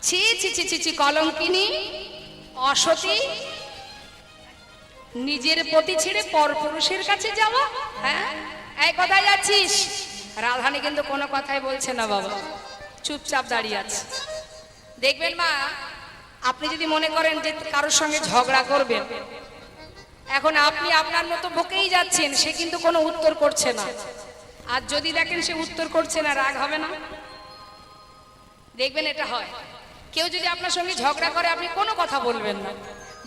ছি ছি ছি ছি ছি, কলঙ্কিনী, অসতী, নিজের পতি ছেড়ে পরপুরুষের কাছে যাওয়া। হ্যাঁ, এই কোথায় যাচ্ছিস? রাধানী কিন্তু কোনো কথাই বলছে না বাবা, চুপচাপ দাঁড়িয়ে আছে। দেখবেন মা, আপনি যদি মনে করেন যে কারোর সঙ্গে ঝগড়া করবেন, এখন আপনি আপনার মতো বকেই যাচ্ছেন, সে কিন্তু কোনো উত্তর করছে না। আর যদি দেখেন সে উত্তর করছে না, রাগ হবে না? দেখবেন এটা হয়। কেউ যদি আপনার সঙ্গে ঝগড়া করে, আপনি কোনো কথা বলবেন না,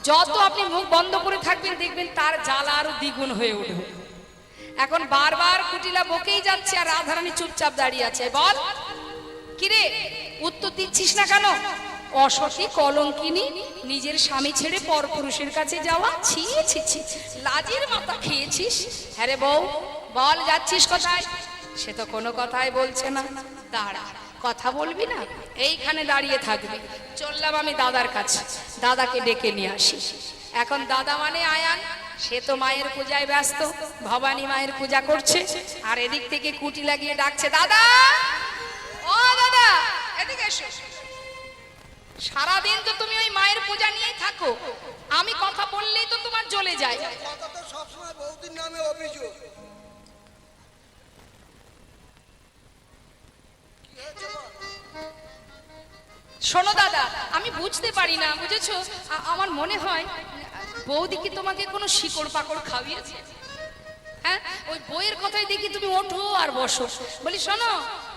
যত আপনি মুখ বন্ধ করে থাকবেন দেখবেন তার জ্বালা আরো দ্বিগুণ হয়ে উঠবে। এখন বারবার কুটিলা বকেই যাচ্ছে আর রাধারানী চুপচাপ দাঁড়িয়ে আছে। বল কিরে, উত্তর দিচ্ছিস না কেন? অসতী, কলঙ্কিনী, নিজের স্বামী ছেড়ে পরপুরুষের কাছে যাওয়া, ছি ছি ছি, লাজের মাথা খেয়েছিস। হ্যাঁ রে বউ, বল যাচ্ছিস কোথায়? সে তো কোনো কথাই বলছে না। দাঁড়া, কথা বলবি না, এইখানে দাঁড়িয়ে থাকবি। চললাম আমি দাদার কাছে, দাদাকে ডেকে নিয়ে আসি। এখন দাদা মানে আয়ান, সে তো মায়ের পূজায় ব্যস্ত, ভবানী মায়ের পূজা করছে, আর এদিক থেকে কুটি লাগিয়ে ডাকছে, দাদা, ও দাদা, এদিকে এসো। সারাদিন তো তুমি ওই মায়ের পূজা নিয়েই থাকো, আমি কথা বললেই তো তোমার জ্বলে যায়। কথা তো সবসময় বৌদির নামে অভিযোগ। শোনো দাদা, আমি বুঝতে পারি না, বুঝেছো, আমার মনে হয় বৌদি কি তোমাকে কোনো শিকড় পাকড় খাওয়িয়েছে? হ্যাঁ, ওই বইয়ের কথাই দেখি তুমি ওঠো আর বসো। বলি শোনো,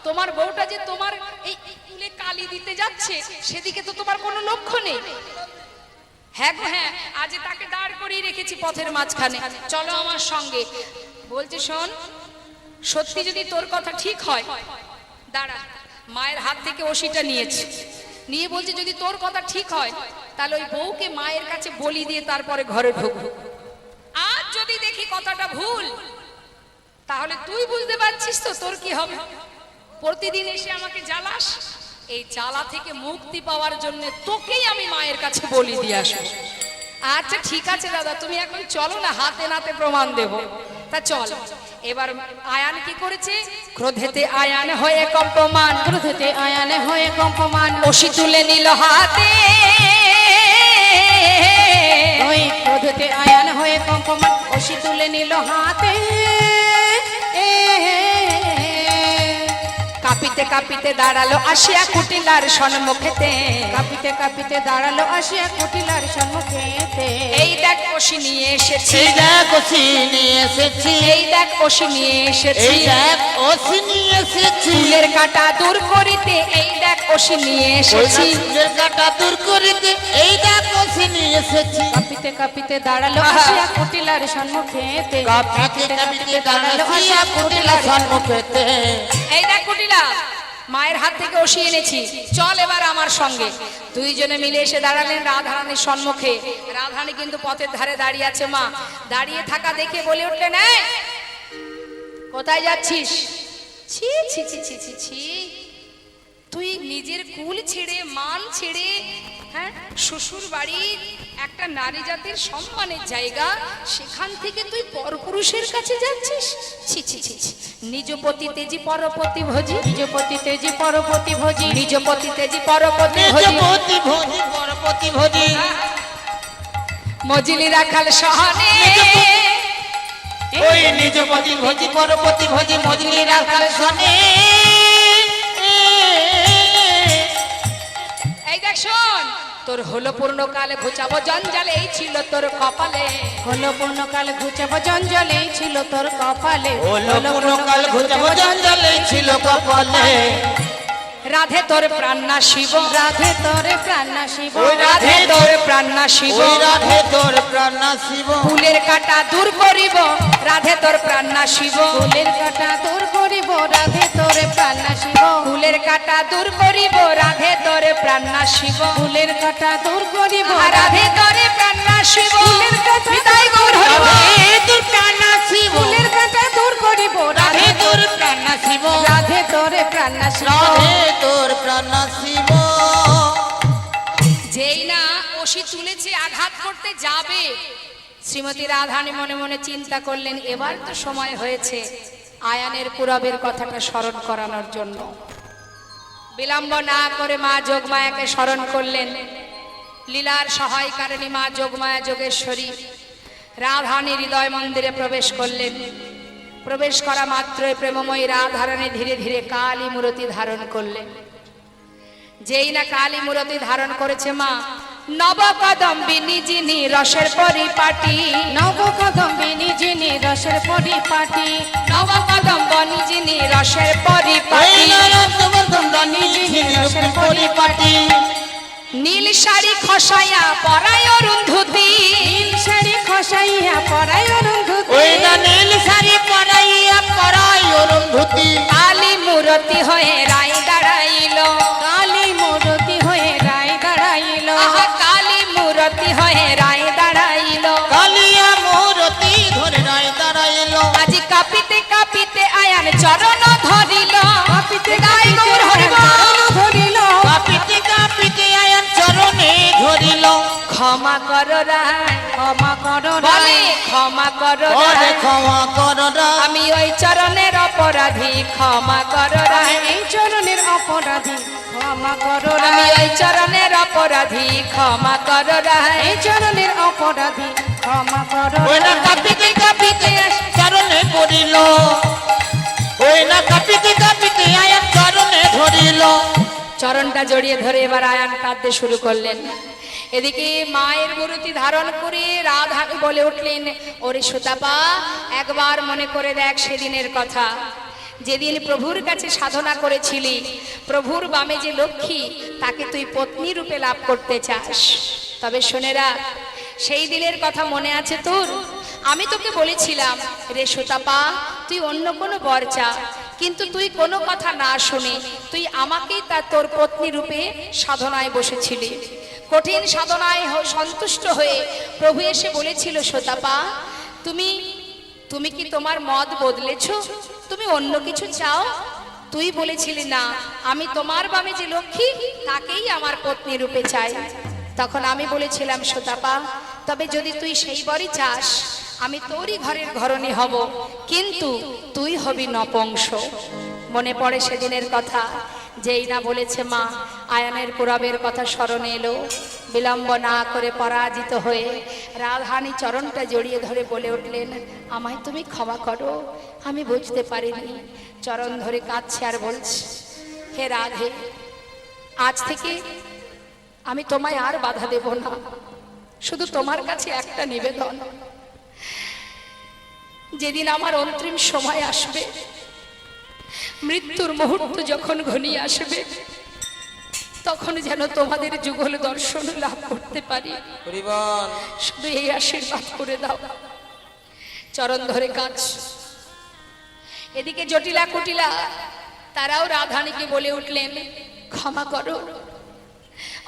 তোমার বউটা যে তোমার এই কুলে কালি দিতে যাচ্ছে, সেদিকে তো তোমার কোনো লক্ষ্য নেই। হ্যাঁ গো হ্যাঁ, আজ তাকে দাঁড় করিয়ে রেখেছি পথের মাঝখানে, চলো আমার সঙ্গে। বলছে শোন, সত্যি যদি তোর কথা ঠিক হয়, দাঁড়া, মায়ের হাত থেকে ওষিটা নিয়েছে, নিয়ে বলছে যদি তোর কথা ঠিক হয় তাহলে ওই বউকে মায়ের কাছে বলি দিয়ে তারপরে ঘরে ঢুকবো। আর যদি দেখি কথাটা ভুল, তাহলে তুই বুঝতে পারছিস তো তোর কি হবে। প্রতিদিন এসে আমাকে জ্বালাস, এই জ্বালা থেকে মুক্তি পাওয়ার জন্য তোকেই আমি মায়ের কাছে বলি দিয়ে আসবো। আচ্ছা ঠিক আছে দাদা, তুমি এখন চলো না, হাতে নাতে প্রমাণ দেব। তা চল। এবার আয়ান কি করেছে? ক্রোধেতে আয়ান হয়ে কম্পমান, ক্রোধেতে আয়ানে হয়ে কম্পমান, ওষি তুলে নিল হাতে। ওই ক্রোধেতে আয়ান হয়ে কম্পমান, ওষি তুলে নিল হাতে। কাঁপিতে কাঁপিতে দাঁড়ালো আসিয়া কুটিলার সম্মুখেতে, কাঁপিতে কাঁপিতে দাঁড়ালো আসিয়া কুটিলার সম্মুখেতে। এই দেখ ওষি নিয়ে এসেছি, এই দেখ ওষি নিয়ে এসেছি, এই দেখ ওষি নিয়ে এসেছি, এই দেখ ওষি নিয়ে এসেছি, ফুলের কাঁটা দূর করিতে, এই দেখ ওষি নিয়ে এসেছি। ফুলের কাঁটা দূর করিতে, এই দেখ ওষি নিয়ে এসেছি। কাঁপিতে কাঁপিতে দাঁড়ালো আসিয়া কুটিলার সম্মুখেতে, কাঁপিতে কাঁপিতে দাঁড়ালো আসিয়া কুটিলার সম্মুখেতে। এই দেখ কুটিলা, মায়ের হাত থেকে ওষি এনেছি, চল এবার আমার সঙ্গে। দুইজনে মিলে এসে দাঁড়ালেন রাধারানীর সম্মুখে। রাধারানী কিন্তু পথের ধারে দাঁড়িয়ে আছে। মা দাঁড়িয়ে থাকা দেখে বলে উঠলেন, এই কোথায় যাচ্ছিস? ছি ছি ছি ছি ছি ছি, তুই নিজের কুল ছেড়ে, মান ছেড়ে, হ্যাঁ, শ্বশুর বাড়ির একটা নারী জাতির সম্মানের জায়গা, সেখান থেকে তুই পরপুরুষের কাছে যাচ্ছিস? ছি ছি ছি ছি, নিজ পতি তেজি পরপতি ভোজি, নিজ পতি তেজি পরপতি ভোজি, নিজ পতি তেজি পরপতি ভোজি, নিজপতি ভোজি পরপতি ভোজি, মজিলি রাখাল সহনে। ওই নিজপতি ভোজি পরপতি ভোজি, মজলি রাখাল শোনে। এই দেখ শোন, তোর হলো পূর্ণকালে ঘুচাবো জঞ্জালে, এই ছিল তোর কপালে। হলো পূর্ণকাল ঘুচাবো জঞ্জলে, ছিল তোর কপালে। হলো পূর্ণকাল ঘুচাবো জঞ্জালে, ছিল কপালে। রাধে তোর প্রাণ না শিব, রাধে তোরে প্রাণ না শিব, ওই রাধে তোর প্রাণ না শিব, ওই রাধে তোর প্রাণ না শিব। ফুলের কাঁটা দূর করিব, রাধে তোর প্রাণ না শিব, ফুলের কাঁটা দূর করিব, রাধে তোরে প্রাণ না শিব, ফুলের কাঁটা দূর করিব, রাধে তোর প্রাণ না শিব, ফুলের কাঁটা দূর করিব, রাধে তোর প্রাণ না শিব। ফুলের কাঁটা নিতাই গৌর হরি বল। রাধে তোর প্রাণ না শিব, ফুলের কাঁটা দূর করিব, রাধে তোর প্রাণ না শিব, রাধে তোরে প্রাণ না শিব। রাধে তোর প্রাণ না শিব। যেই না ওষি তুলেছে আঘাত করতে যাবে, শ্রীমতী রাধানী মনে মনে চিন্তা করলেন, এবার তো সময় হয়েছে আয়ানের পুরবের কথাটা স্মরণ করানোর জন্য। বিলম্ব না করে মা যোগমায়াকে স্মরণ করলেন। লীলার সহায়কারিণী মা যোগমায়া যোগেশ্বরী রাধারানী হৃদয় মন্দিরে প্রবেশ করলেন। প্রবেশ করা মাত্রই প্রেমময়ী রাধারানী ধীরে ধীরে কালী মূর্তি ধারণ করলেন। যেই না কালী মূর্তি ধারণ করেছে মা, নবকদম্বিনী যিনি রসের পরিপাটি, নবকদম্বিনী যিনি রসের পরিপাটি, নবকদম্বিনী যিনি রসের ওই পরিপাটি, নরকদম্বিনী যিনি রসের পরিপাটি, নীল শাড়ি খসাইয়া পরায় অরুন্ধতী, নীল শাড়ি খসাইয়া পরায় অরুন্ধতী, ওই না নীল শাড়ি পরাইয়া পরাই অরুন্ধতী, কালী মূর্তি হয়ে রায় দাঁড়াইল, কালী মূর্তি হয়ে রায় দাঁড়াইল, আহা কালী মূর্তি হয়ে রায় দাঁড়াইল। কালিয়া মূরতি ধরে রায় দাঁড়াইল, আজি কাঁপিতে কাঁপিতে আয়ান চরণ ধরিল, কাঁপিতে গাই গৌর হরিব। চরণ ধরিল, কাঁপিতে কাঁপিতে আয়ান চরণে ধরিল, ক্ষমা করো রায়, ক্ষমা করো বলে রায়, ক্ষমা করো ওরে রায়, ক্ষমা করো না, আমি ওই চরণের অপরাধী, ক্ষমা করো রায়, এই চরণের অপরাধী ক্ষমা করো আমি রায়, ওই চরণের অপরাধী, ক্ষমা করো রায়। এই চরণের অপরাধী ক্ষমা করো ওই না রায়। কাঁপিতে কাঁপিতে চরণে পড়িল, ওই না কাঁপিতে কাঁপিতে আয়ান চরণে ধরিল, চরণটা জড়িয়ে ধরে এবার আয়ান কাঁদতে শুরু করলেন। এদিকে মায়ের মূর্তি ধারণ করে রাধা বলে উঠলেন, ওরে সুতাপা, একবার মনে করে দেখ সেদিনের কথা, যেদিন প্রভুর কাছে সাধনা করেছিলি, প্রভুর বামে যে লক্ষ্মী, তাকে তুই পত্নী রূপে লাভ করতে চাস। তবে শুনে রাখ, সেই দিনের কথা মনে আছে তোর? আমি তোকে বলেছিলাম, রে সুতাপা, তুই অন্য কোনো বর চা, কিন্তু তুই কোনো কথা না শুনে তুই আমাকেই তোর পত্নী রূপে সাধনায় বসেছিলি। কঠিন সাধনায় সন্তুষ্ট হয়ে প্রভু এসে বলেছিল, সুতাপা, তুমি কি তোমার মত বদলেছো? তুমি অন্য কিছু চাও? তুই বলেছিলি না, আমি তোমার বামে যে লক্ষ্মী, তাকেই আমার পত্নী রূপে চাই। তখন আমি বলেছিলাম, সুতাপা, তবে যদি তুই সেই বরই চাস, আমি তোরই ঘরের ঘরণী হব, কিন্তু তুই হবি নপুংস। মনে পড়ে সেদিনের কথা, যেই না বলেছে মা, আয়ানের পুরবের কথা স্মরণে এলো। বিলম্ব না করে পরাজিত হয়ে রাধারানী চরণটা জড়িয়ে ধরে বলে উঠলেন, আমায় তুমি ক্ষমা করো, আমি বুঝতে পারিনি। চরণ ধরে কাঁদছে আর বলছে, হে রাধে, আজ থেকে আমি তোমায় আর বাধা দেব না, শুধু তোমার কাছে একটা নিবেদন, যেদিন আমার অন্তিম সময় আসবে, মৃত্যুর মুহূর্ত যখন ঘনিয়ে আসবে, তখন যেন তোমাদের যুগল দর্শন লাভ করতে পারি, শুধু এই আশীর্বাদ করে দাও। চরণ ধরে কাজ। এদিকে জটিলা কুটিলা তারাও রাধারানীকে বলে উঠলেন, ক্ষমা করো,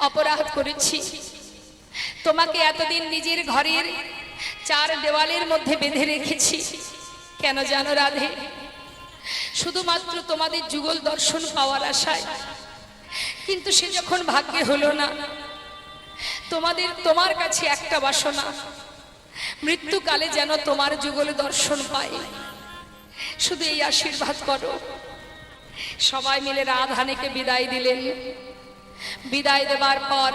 অপরাধ করেছি, তোমাকে এতদিন নিজের ঘরের চার দেওয়ালের মধ্যে বেঁধে রেখেছি। কেন জানো রাধে? শুধুমাত্র তোমাদের যুগল দর্শন পাওয়ার আশায়। কিন্তু সে যখন ভাগ্যে হলো না, তোমার কাছে একটা বাসনা, মৃত্যুকালে যেন তোমার যুগল দর্শন পাই, শুধু এই আশীর্বাদ করো। সবাই মিলে রাধারানীকে বিদায় দিলেন। বিদায় দেবার পর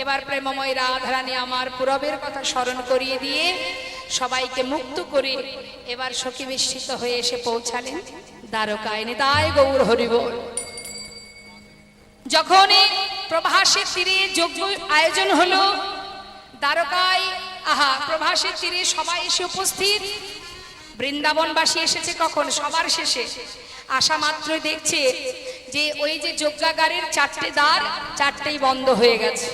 এবার প্রেমময় রাধারানী আমার পুরবের কথা স্মরণ করিয়ে দিয়ে সবাইকে মুক্ত করে এবার সখী মিশ্রিত হয়ে এসে পৌঁছালেন দ্বারকায়। নিতাই গৌর হরিবোল। যখন প্রভাসের তীরে যজ্ঞ আয়োজন হলো দ্বারকায়, প্রভাসের তীরে সবাই এসে উপস্থিত। বৃন্দাবনবাসী এসেছে কখন? সবার শেষে। আসা মাত্রই দেখছে যে ওই যে যজ্ঞাগারের চারটে দ্বার, চারটেই বন্ধ হয়ে গেছে।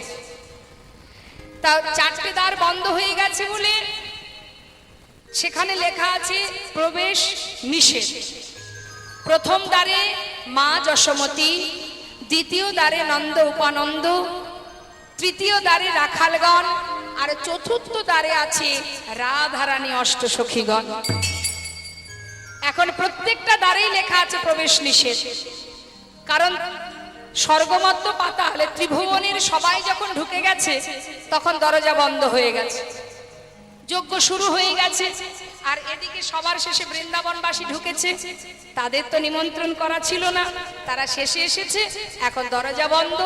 তা চারটে দ্বার বন্ধ হয়ে গেছে বলে সেখানে লেখা আছে প্রবেশ নিষেধ। প্রথম দ্বারে মা যশোমতী, দ্বিতীয় দ্বারে নন্দ উপানন্দ, তৃতীয় দ্বারে রাখালগণ, আর চতুর্থ দ্বারে আছে রাধারানী অষ্টসখীগণ। এখন প্রত্যেকটা দ্বারেই লেখা আছে প্রবেশ নিষেধ, কারণ স্বর্গমত্ত পাতালে ত্রিভুবনের সবাই যখন ঢুকে গেছে তখন দরজা বন্ধ হয়ে গেছে, যজ্ঞ শুরু হয়ে গেছে। আর এদিকে সবার শেষে বৃন্দাবনবাসী ঢুকেছে, তাদের তো নিমন্ত্রণ করা ছিল না, তারা শেষে এসেছে, এখন দরজা বন্ধ,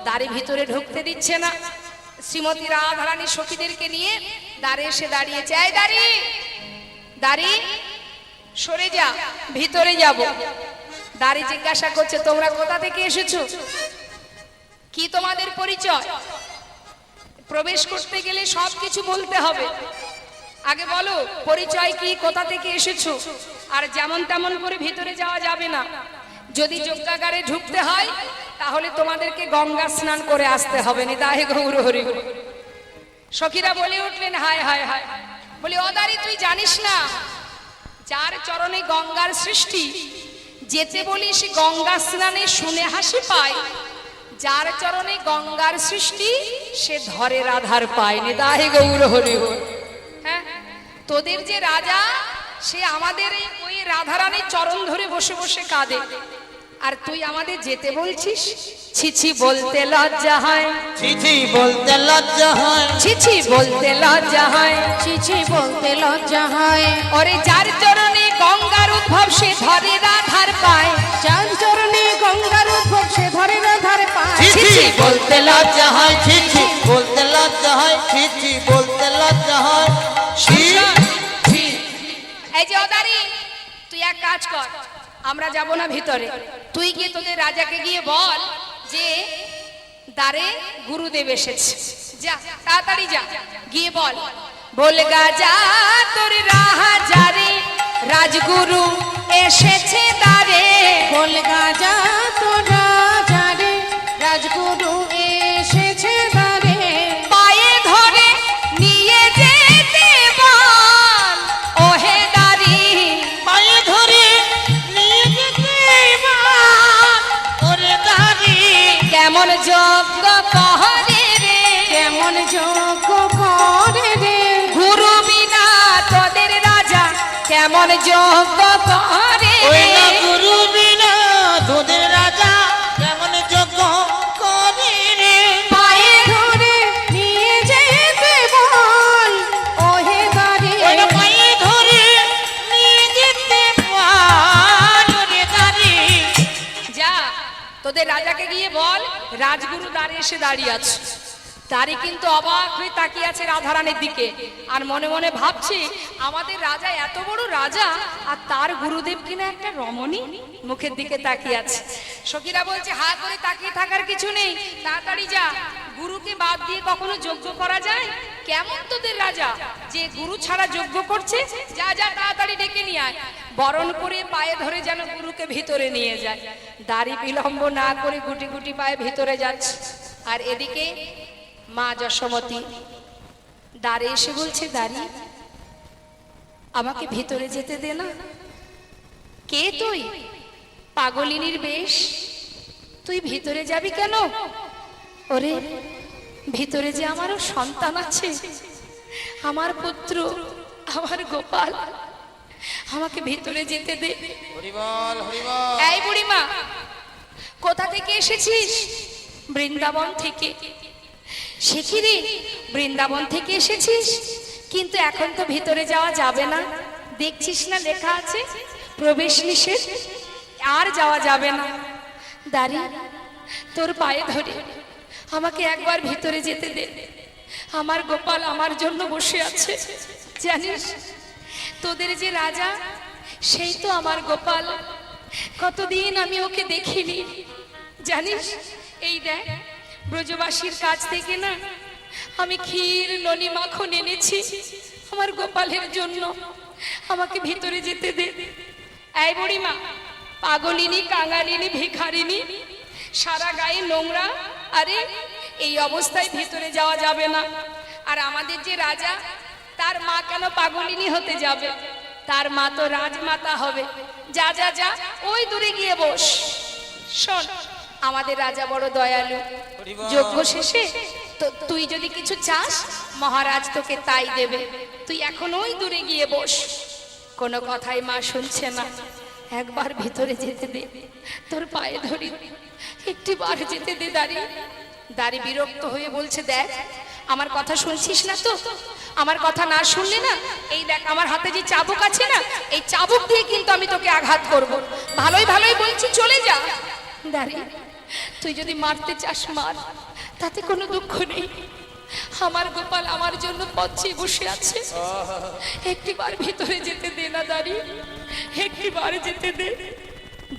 দ্বারে ভিতরে ঢুকতে দিচ্ছে না। শ্রীমতী রাধারানী সখীদেরকে নিয়ে দ্বারে এসে দাঁড়িয়েছে। এই দাঁড়ি, দাঁড়ি, সরে যা, ভিতরে যাব। দাঁড়ি জিজ্ঞাসা করছে, তোমরা কোথা থেকে এসেছো? কি তোমাদের পরিচয়? প্রবেশ করতে গেলে সবকিছু বলতে হবে। আগে বলো পরিচয় কি, কোথা থেকে এসেছো। আর যেমন তেমন করে ভিতরে যাওয়া যাবে না। যদি যজ্ঞাগারে ঢুকতে হয় তাহলে তোমাদেরকে গঙ্গা স্নান করে আসতে হবে। নিতাই গৌর হরি হরি। সখীরা বলে উঠলেন, হায় হায় হায়। বলি, অদারি তুই জানিস না যার চরণে গঙ্গার সৃষ্টি, যেতে বলিস গঙ্গা স্নানে শুনে হাসি পায়। যার চরণে গঙ্গার সৃষ্টি সে ধরে রাধার পায়। নিতাই গৌর হরি হরি। হ্যাঁ, তোদের যে রাজা সে আমাদের ওই রাধারানীর চরণ ধরে বসে বসে কাঁদে, আর তুই আমাদের যেতে বলছিস? ছিছি বলতে লজ্জা হয়, ছিছি বলতে লজ্জা হয়, ছিছি বলতে লজ্জা হয়, চিঠি বলতে লজ্জা হয়। ওরে যার চরণে গঙ্গার উদ্ভব সে ধরে রাধার পায়। যার চরণে গঙ্গার উদ্ভব সে ধরে রাধার পায়। ছিছি বলতে লজ্জা হয়, ছিছি বলতে লজ্জা হয়, ছিছি বলতে লজ্জা হয়। এই যে অদারি, তুই এক কাজ কর, আমরা যাব না ভিতরে, তুই গিয়ে তোদের রাজাকে গিয়ে বল যে দ্বারে গুরুদেব এসেছে। যা, তাড়াতাড়ি যা, গিয়ে বল, বলগা যা তোর রাজারে রাজগুরু এসেছে দ্বারে। বলগা যা তোর রাজারে রাজগুরু এসেছে দ্বারে। পায়ে ধরে নিয়ে যেতে বল, ওহে দাঁড়ি। পায়ে ধরে নিয়ে যেতে বল, ওরে দাঁড়ি। কেমন যজ্ঞ করে রে, কেমন যোগ্য করে রে। গুরু বিনা তোদের রাজা কেমন যজ্ঞ করে ওই রে। না গুরু বিনা তোদের রাজা কেমন যজ্ঞ করে রে। পায়ে ধরে নিয়ে যেতে বল, ওহে দাঁড়ি। ওই না পায়ে ধরে নিয়ে যেতে বল, ওরে দাঁড়ি। যা, তোদের রাজাকে গিয়ে বল রাজগুরু দ্বারে এসে দাঁড়িয়ে আছে। তারই কিন্তু অবাক হয়ে তাকিয়ে আছে রাধারানীর দিকে, আর মনে মনে ভাবছে আমাদের রাজা এত বড় রাজা আর তার গুরুদেব কিনা একটা রমণী মুখের দিকে তাকিয়ে আছে। সখীরা বলছে, হা করে তাকিয়ে থাকার কিছু নেই, তাড়াতাড়ি যা। গুরুকে বাদ দিয়ে কখনো যজ্ঞ করা যায়? কেমন তোদের রাজা যে গুরু ছাড়া যজ্ঞ করছে? যা যা, তাড়াতাড়ি ডেকে নিয়ে আয়। বরণ করে পায়ে ধরে যেন গুরুকে ভিতরে নিয়ে যায়। দাড়ি বিলম্ব না করে গুটি গুটি পায়ে ভিতরে যাচ্ছে। আর এদিকে মা যশোমতী দ্বারে এসে বলছে, দাঁড়ি, আমাকে ভিতরে যেতে দে না। কে তুই? পাগলিনীর বেশ, তুই ভিতরে যাবি কেন? ওরে, ভিতরে যে আমারও সন্তান আছে, আমার পুত্র, আমার গোপাল, আমাকে ভিতরে যেতে দে। হরিবল হরিবল। এই বুড়িমা, কোথা থেকে এসেছিস? বৃন্দাবন থেকে। সে কি রে, বৃন্দাবন থেকে এসেছিস? কিন্তু এখন তো ভিতরে যাওয়া যাবে না, দেখছিস না লেখা আছে প্রবেশ নিষেধ, আর যাওয়া যাবে না। দাঁড়ি, তোর পায়ে ধরে আমাকে একবার ভিতরে যেতে দে। আমার গোপাল আমার জন্য বসে আছে। জানিস তোদের যে রাজা সেই তো আমার গোপাল, কতদিন আমি ওকে দেখিনি। জানিস, এই দেখ ব্রজবাসীর কাছ থেকে না আমি ক্ষীর ননি মাখন এনেছি আমার গোপালের জন্য, আমাকে ভিতরে যেতে দে। এই বুড়িমা, পাগলিনী, কাঙালিনী, ভিখারিনী, সারা গায়ে নোংরা, আরে এই অবস্থায় ভিতরে যাওয়া যাবে না। আর আমাদের যে রাজা, তার মা কেন পাগলিনী হতে যাবে? তার মা তো রাজমাতা হবে। যা যা যা, ওই দূরে গিয়ে বস। শোন, আমাদের রাজা বড় দয়ালু, যজ্ঞ শেষে তো তুই যদি কিছু চাস মহারাজ তোকে তাই দেবে। তুই এখন ওই দূরে গিয়ে বস। কোনো কথাই মা শুনছে না। একবার ভিতরে যেতে দে, তোর পায়ে ধরি, একটি বার যেতে দে। দাঁড়ি দাঁড়ি বিরক্ত হয়ে বলছে, দেখ আমার কথা শুনছিস না তো? আমার কথা না শুনলে না, এই দেখ আমার হাতে যে চাবুক আছে না, এই চাবুক দিয়ে কিন্তু আমি তোকে আঘাত করব। ভালোই ভালোই বলছি, চলে যা। দাঁড়িয়ে তুই যদি মারতে চাস মার, তাতে কোনো দুঃখ নেই। আমার গোপাল আমার জন্য পথে বসে আছে, একটিবার ভিতরে যেতে দে না দাঁড়িয়ে, একটিবার যেতে দে।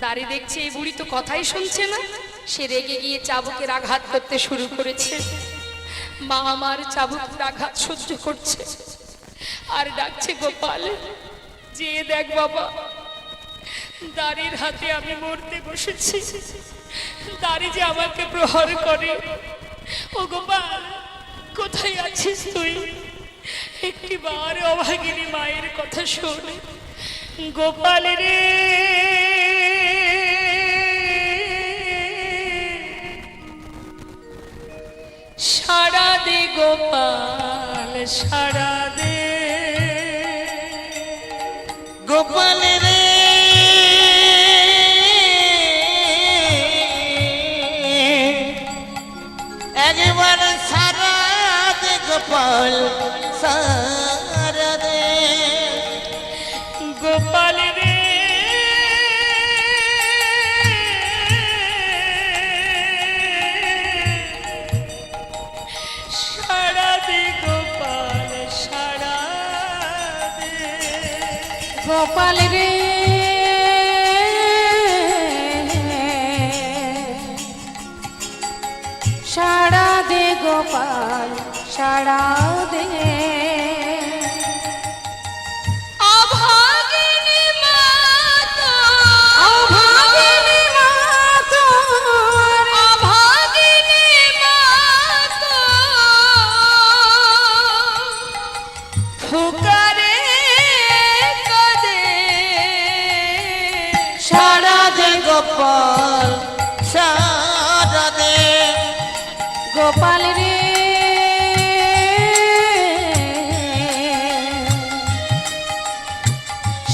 দাঁড়িয়ে দেখছে এই বুড়ি তো কথাই শুনছে না, সে রেগে গিয়ে চাবুকের আঘাত করতে শুরু করেছে। মা আমার চাবুকের আঘাত সহ্য করছে আর ডাকছে গোপাল, যে দেখ বাবা, দাঁড়ির হাতে আমি মরতে বসেছি, দাঁড়ি যে আমাকে প্রহার করে। ও গোপাল, কোথায় আছিস তুই? একটিবার অভাগিনী মায়ের কথা শোন। গোপাল রে, সাড়া দে গোপাল, সাড়া দে। গোপাল রে, একবার সারা দে গোপাল, সারা দে। গোপাল রে, সাড়া দে গোপাল, সাড়া দে। গোপাল রে, সাড়া দে গোপাল, সাড়া দে। অভাগিনী মা তোর, অভাগিনী মা তোর, অভাগিনী মা তোর, ফুকারে কাঁদে। সারা দে গোপাল, সারা দে। গোপাল রে,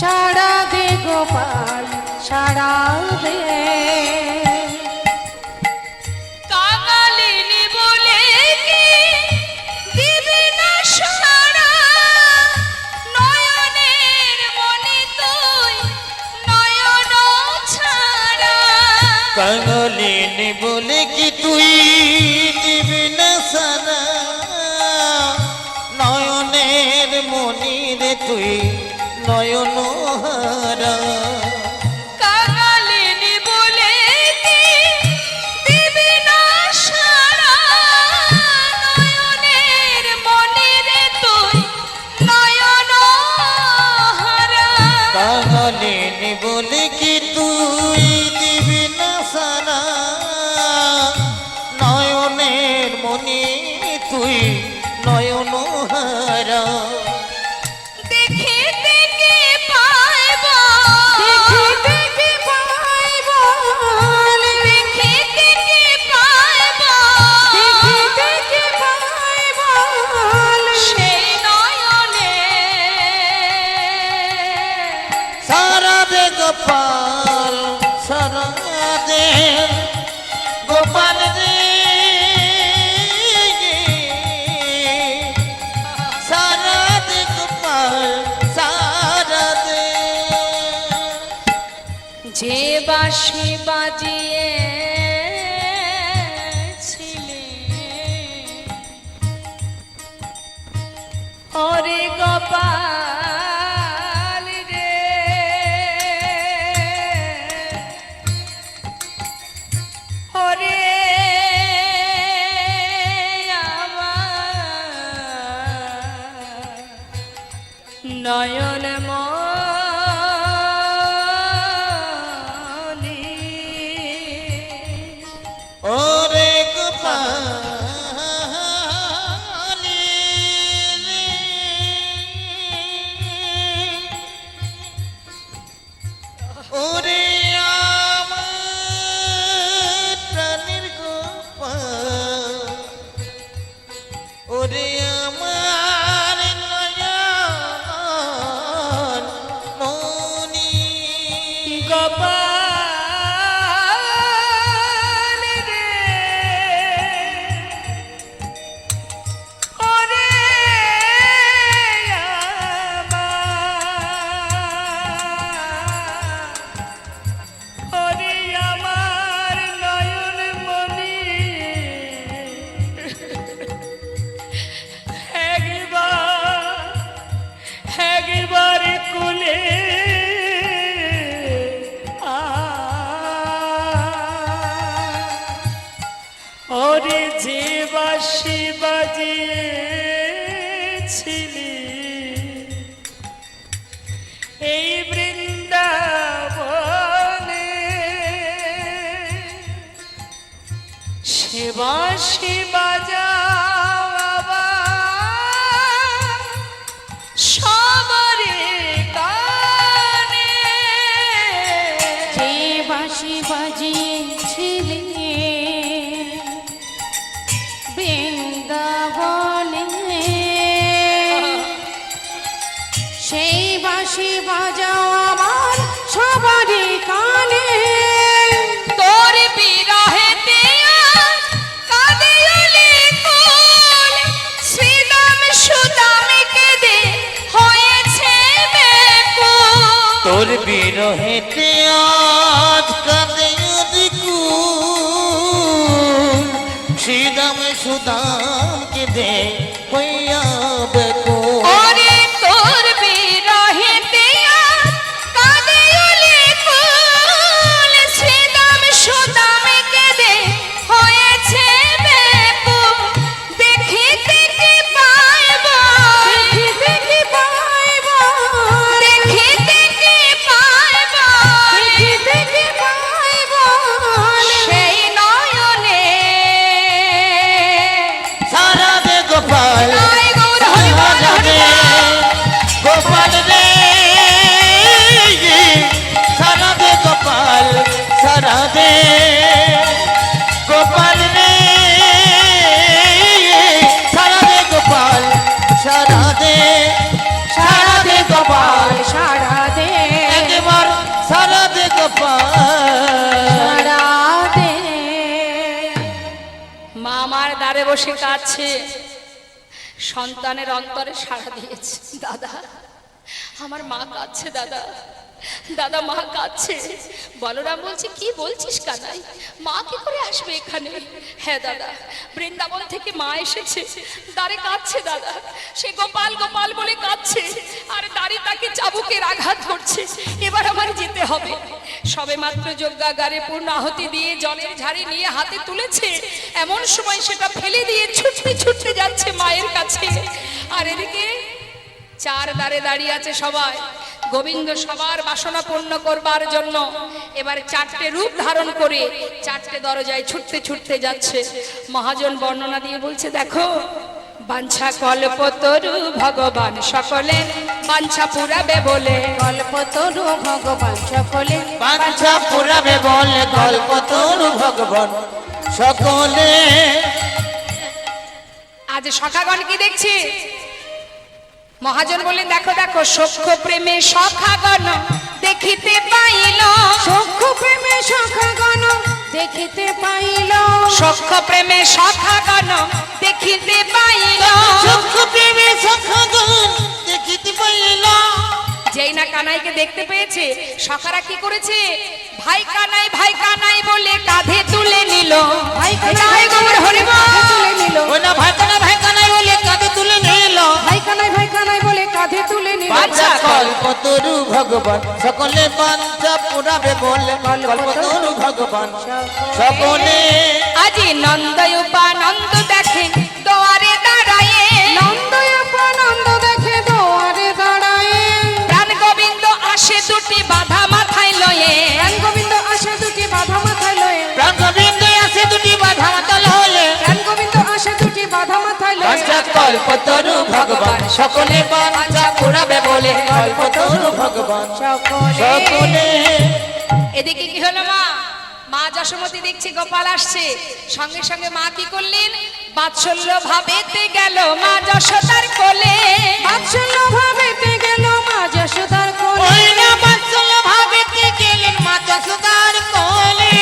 সাড়া দে গোপাল, সাড়া দে। কাঙালিনী বলে কি দিবি না সাড়া, নয়নের মনি তুই নয়ন ছাড়া। কাঙালিনী বলে কি তুই দিবি না সারা, নয়নের মনিরে তুই নয়ন হারা। কাঙালিনী বলে কি দিবি না সাড়া, নয়নের মনি রে তুই নয়ন হারা। কাঙালিনী বলে কি তুই দিবি না সারা, নয়নের মনি তুই নয়ন হারা। দেখে দেখে পাইব, দেখে দেখে পাইব, দেখে দেখে পাইব, দেখে দেখে পাইব, সেই নয়নে সারা দে গোপাল, সারা দে। গোপাল রে, সারা দে গোপাল, সারা দে। যে বাঁশি বাজিয়েছিলে, ওরে গোপাল রে, ওরে আমার নয়ন মনি। ওরে গোপাল রে, ওরে আমার প্রাণের গোপাল, ওরে আমার নয়ন ওরে যে বাঁশি বাজিয়েছিলি এই বৃন্দাবনে, সে বাঁশি বাজাও আবার সবারে কানে। যে বাঁশি বাজিয়েছিলি বৃন্দাবনে, সেই বাঁশি বাজাও আমার সবারই কানে। তোর বিরহেতে আজ কাঁদে অলি কুল, শ্রীদাম সুদাম কেঁদে হয়েছে ব্যাকুল। তোর বিরহেতে আজ কাঁদে অধিকুল, শ্রীদাম সুদাম কেঁদে হইয়া বেকুল। ওরে তোর বিরহেতে আজ কাঁদে অলি কুল, শ্রীদাম সুদাম কেঁদে হয়েছে ব্যাকুল। দেখিতে কি পাইব, দেখিতে কি পাইব, দেখিতে কি পাইব, দেখিতে কি পাইব, সেই নয়নে সারা দে গোপাল, জয় গৌর হরি বল, হরি বল। গোপাল রে, সারা দে গোপাল, সারা দে গোপাল রে, সারা দে গোপাল, সারা দে, সারা দে গোপাল, সারা দে, একবার সারা দে গোপাল। সারা দে। মা আমার দ্বারে বসে কাছে সন্তানের অন্তরে সাড়া দিয়েছে। দাদা, আমার মা কাঁদছে দাদা, দাদা মা কাঁদছে। বলরাম বলছে কি বলছিস কানাই, মা কি করে আসবে এখানে? হ্যাঁ দাদা, বৃন্দাবন থেকে মা এসেছে, দ্বারে কাঁদছে দাদা। সে গোপাল গোপাল বলে কাঁদছে, আর দাঁড়ি তাকে চাবুকের আঘাত করছে। এবার আমার যেতে হবে। সবে মাত্র যজ্ঞাগারে পূর্ণ আহুতি দিয়ে জলের ঝাড়ি নিয়ে হাতে তুলেছে, এমন সময় সেটা ফেলে দিয়ে ছুটতে ছুটতে যাচ্ছে মায়ের কাছে। আর এদিকে চার দ্বারে দাঁড়িয়ে আছে সবাই, গোবিন্দ সবার বাসনা পূর্ণ করবার জন্য এবার চারটে রূপ ধারণ করে চারটে দরজায় ছুটতে ছুটতে যাচ্ছে। মহাজন বর্ণনা দিয়ে বলছে, দেখো বাঞ্ছা কল্পতরু ভগবান সকলে বাঞ্ছা পুরাবে বলে, কল্পতরু ভগবান সকলে, বাঞ্ছা পুরাবে বলে, গল্প তোর ভগবান সকলে। আজ সখাগণ কি দেখছি? মহাজন বললেন, দেখো দেখো সখ্য প্রেমে সখাগণ দেখিতে পাইল, সখ্য প্রেমে সখাগণ দেখিতে পাইল, সখ্য প্রেমে সখাগণ দেখিতে পাইল। চক্ষু প্রেমে সখাগণ দেখিতে পাইল। যেই না কানাইকে দেখতে পেয়েছে, সখারা কি করেছে? ভাই কানাই বলে কাঁধে তুলে নিল। ভাই কানাই, জয় গৌর হরি বল। কাঁধে তুলে নিল, ওই না ভাই কানাই বলে কাঁধে তুলে নিল। ভাই কানাই বলে কাঁধে তুলে নিল। বাঞ্ছা কল্প তরু ভগবান সকলে, বাঞ্ছা পুরাবে বলে, গল্প তরু ভগবান সকলে। আজি নন্দ উপানন্দ দেখে দোয়ারে দাঁড়ায়ে, নন্দ উপানন্দ দেখে দুয়ারে দাঁড়ায়, প্রাণ গোবিন্দ আসে দুটি বাধা মাথায় লয়ে, প্রাণ গোবিন্দ আসে দুটি বাধা মাথায় লয়ে, প্রাণ গোবিন্দ আসে দুটি বাধা মাতাল হলে, প্রাণ গোবিন্দ আসে দুটি বাধা মাথায় লয়ে। বাঞ্ছা কল্প তরু ভগবান সকলে, বাঞ্ছা পুরাবে বলে, গল্প তরু ভগবান সকলে। এদিকে কি হলো মা? মা যশোমতী দেখছি গোপাল আসছে, সঙ্গে সঙ্গে মা কি করলেন? বাৎসল্য ভাবেতে গেল মা যশোদার কোলে, বাৎসল্য ভাবেতে গেল মা যশোদার কোলে, ওই না বাৎসল্য ভাবেতে গেলেন মা যশোদার কোলে।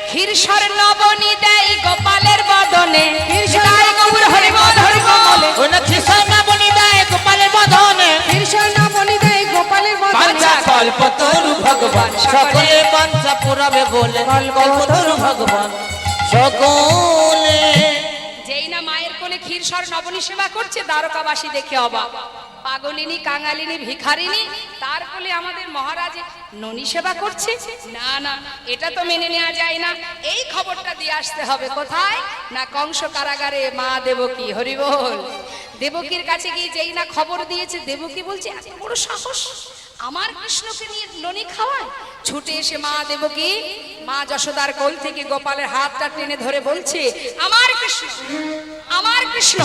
ক্ষীরসর নবনী দেয় গোপালের বদনে, ক্ষীরসর জয় গৌর হরি বল, হরি বল। ওই না কৃষ্ণ বলি দেয় গোপালের বদনে, কৃষ্ণ বলি দেয় গোপালের বদনে, বাঞ্ছা কল্প তরু ভগবান সকলে, বাঞ্ছা পুরাবে বলে, কল্প তরু ভগবান সকলে। যেই না মায়ের কোলে ক্ষীরসর নবনী সেবা করছে, দ্বারকাবাসী দেখে অবাক। পাগলিনী কাঙালিনী ভিখারিনী, তার কোলে আমাদের মহারাজ ননী সেবা করছে? না না, এটা তো মেনে নেওয়া যায় না। এই খবরটা দিয়ে আসতে হবে কোথায় না, কংস কারাগারে মা দেবকী। হরি বল। দেবকীর কাছে গিয়ে যেই না খবর দিয়েছে, দেবকী বলছে এত বড় সাহস, আমার কৃষ্ণকে নিয়ে ননী খাওয়ায়। ছুটে এসে মা দেবকী মা যশোদার কোল থেকে গোপালের হাতটা টেনে ধরে বলছে, আমার কৃষ্ণ, আমার কৃষ্ণ।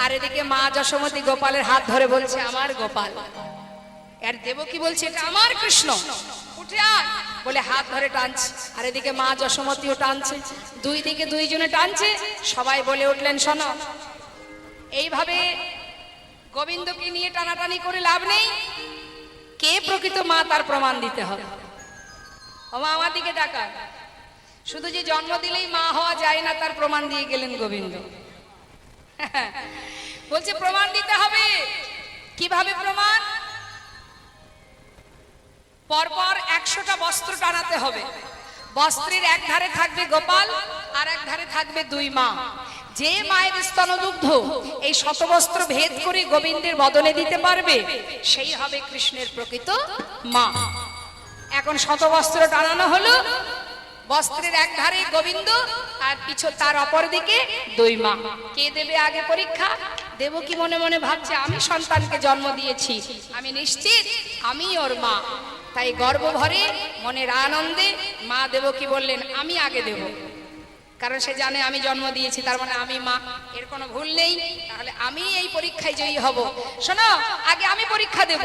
আর এদিকে মা যশোমতী গোপালের হাত ধরে বলছে, আমার গোপাল। আর দেবকী বলছে, এটা আমার কৃষ্ণ, উঠে আয় বলে হাত ধরে টানছে। আর এদিকে মা যশোমতীও টানছে, দুই দিকে দুইজনে টানছে। সবাই বলে উঠলেন, শোনো, এইভাবে গোবিন্দকে নিয়ে টানাটানি করে লাভ নেই, কে প্রকৃত মা তার প্রমাণ দিতে হবে। ও মা, আমার দিকে তাকান। শুধু যে জন্ম দিলেই মা হওয়া যায় না, তার প্রমাণ দিয়ে গেলেন গোবিন্দ। বলছে প্রমাণ দিতে হবে। কিভাবে প্রমাণ? পরপর 100টা বস্ত্র টানাতে হবে। বস্ত্রের এক ধারে থাকবে গোপাল, আর এক ধারে থাকবে দুই মা। যে মায়ের স্তনদুগ্ধ এই শতবস্ত্র ভেদ করে গোবিন্দের বদনে দিতে পারবে, সেই হবে কৃষ্ণের প্রকৃত মা। এখন শতবস্ত্র টানানো হলো, বস্ত্রের এক ধারে গোবিন্দ আর পিছু তার অপর দিকে দুই মা। কে দেবে আগে পরীক্ষা? দেবকী মনে মনে ভাবছে, আমি সন্তানকে জন্ম দিয়েছি, আমি নিশ্চিত আমি ওর মা। তাই গর্ব ভরে মনের আনন্দে মা দেবকী বললেন, আমি আগে দেব। কারণ সে জানে আমি জন্ম দিয়েছি, তার মানে আমি মা, এর কোনো ভুল নেই। তাহলে আমি এই পরীক্ষায় জয়ী হব। শোনো, আগে আমি পরীক্ষা দেব।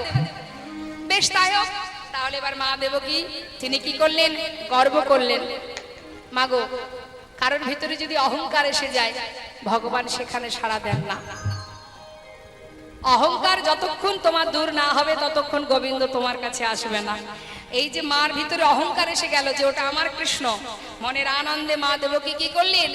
বেশ, তাই হোক। তাহলে এবার মা দেবকী তিনি কি করলেন? গর্ব করলেন। মাগো, কারোর ভিতরে যদি অহংকার এসে যায়, ভগবান সেখানে সাড়া দেন না। অহংকার যতক্ষণ তোমার দূর না হবে, ততক্ষণ গোবিন্দ তোমার কাছে আসবে না। এই যে মার ভিতরে অহংকার এসে গেল যে ওটা আমার কৃষ্ণ, মনের আনন্দে মা দেবকী কি করলেন?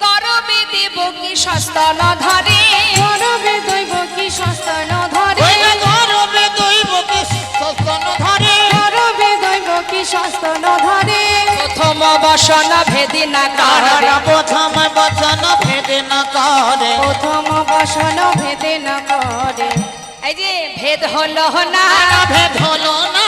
গর্বে দেবকী সস্তন ধরে, গর্বে দৈবকী সস্তন ধরে, গর্বে দৈবকী সস্তন ধরে, গর্বে দৈবকী সস্তন ধরে। প্রথম বসন ভেদি না তাহারা কাহারা, প্রথম বচন ভেদে না করে, প্রথম বসন ভেদে না করে। এই যে ভেদ হলো না, ভেদ হলো না,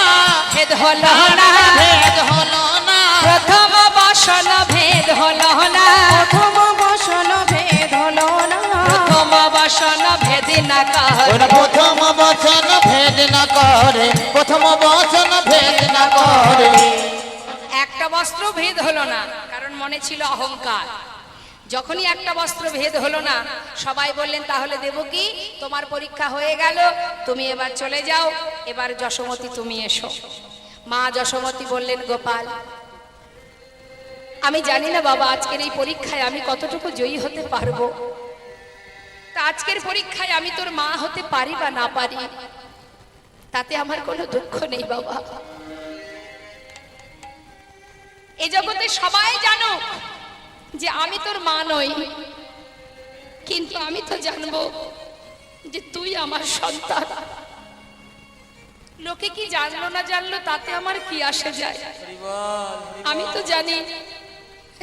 ভেদ হলো না, ভেদ হলো না, প্রথম বসন ভেদ হলো না, প্রথম বসন ভেদ হলো না, প্রথম বসন ভেদি না কাহারা। ওরা প্রথম বচন ভেদ না করে, প্রথম বচন ভেদ না করে। একটা বস্ত্র ভেদ হলো না, কারণ মনে ছিল অহংকার। যখনই একটা বস্ত্র ভেদ হলো না, সবাই বললেন, তাহলে দেবকী তোমার পরীক্ষা হয়ে গেল, তুমি এবার চলে যাও, এবার যশোমতী তুমি এসো। মা যশোমতী বললেন, গোপাল, আমি জানি না বাবা, আজকের এই পরীক্ষায় আমি কতটুকু জয়ী হতে পারবো। তা আজকের পরীক্ষায় আমি তোর মা হতে পারি বা না পারি, তাতে আমার কোনো দুঃখ নেই বাবা। এই জগতে সবাই জানো যে আমি তোর মা নই, কিন্তু আমি তো জানবো যে তুই আমার সন্তান। লোকে কি জানলো না জানলো তাতে আমার কি আসে যায়? আমি তো জানি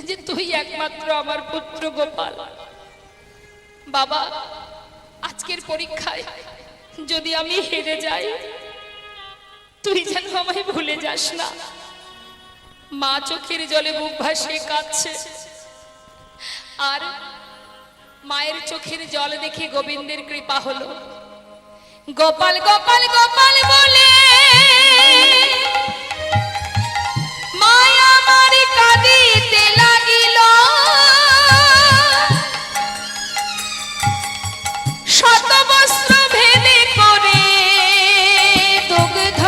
যে তুই একমাত্র আমার পুত্র গোপাল। বাবা, আজকের পরীক্ষায় যদি আমি হেরে যাই, তুই যেন আমায় ভুলে যাস না। মা চোখের জলে বুক ভাসিয়ে কাঁদছে, আর মায়ের চোখের জল দেখে গোবিন্দের কৃপা হলো। গোপাল গোপাল গোপাল বলে মায়া আমার কাঁদিতে লাগিল, শত বস্ত্র ভেদে করে দুগ্ধ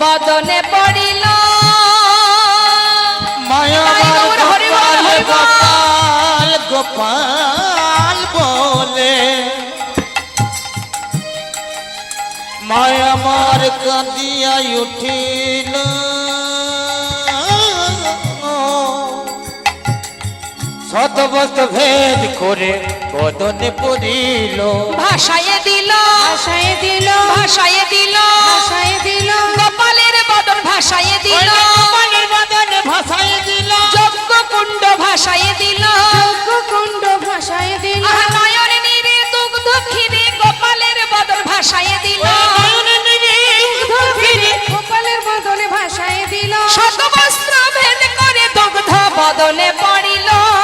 বদনে পড়িল। গোপাল গোপাল বলে মায়া আমার কাঁদিয়া উঠিল, শতবস্ত্র ভেদ করে বদনে পড়িল। ভাষায় দিল, ভাষায় দিল, ভাষায় দিল, ভাষায় দিল, গোপালের বদন ভাষায় দিল, গোপালের বদনে ভাষায় দিল, যজ্ঞ কুণ্ড ভাষায় দিল, কুণ্ড ভাষায় দিল, নয়ন নীরে দুগ্ধ ক্ষীরে গোপালের বদন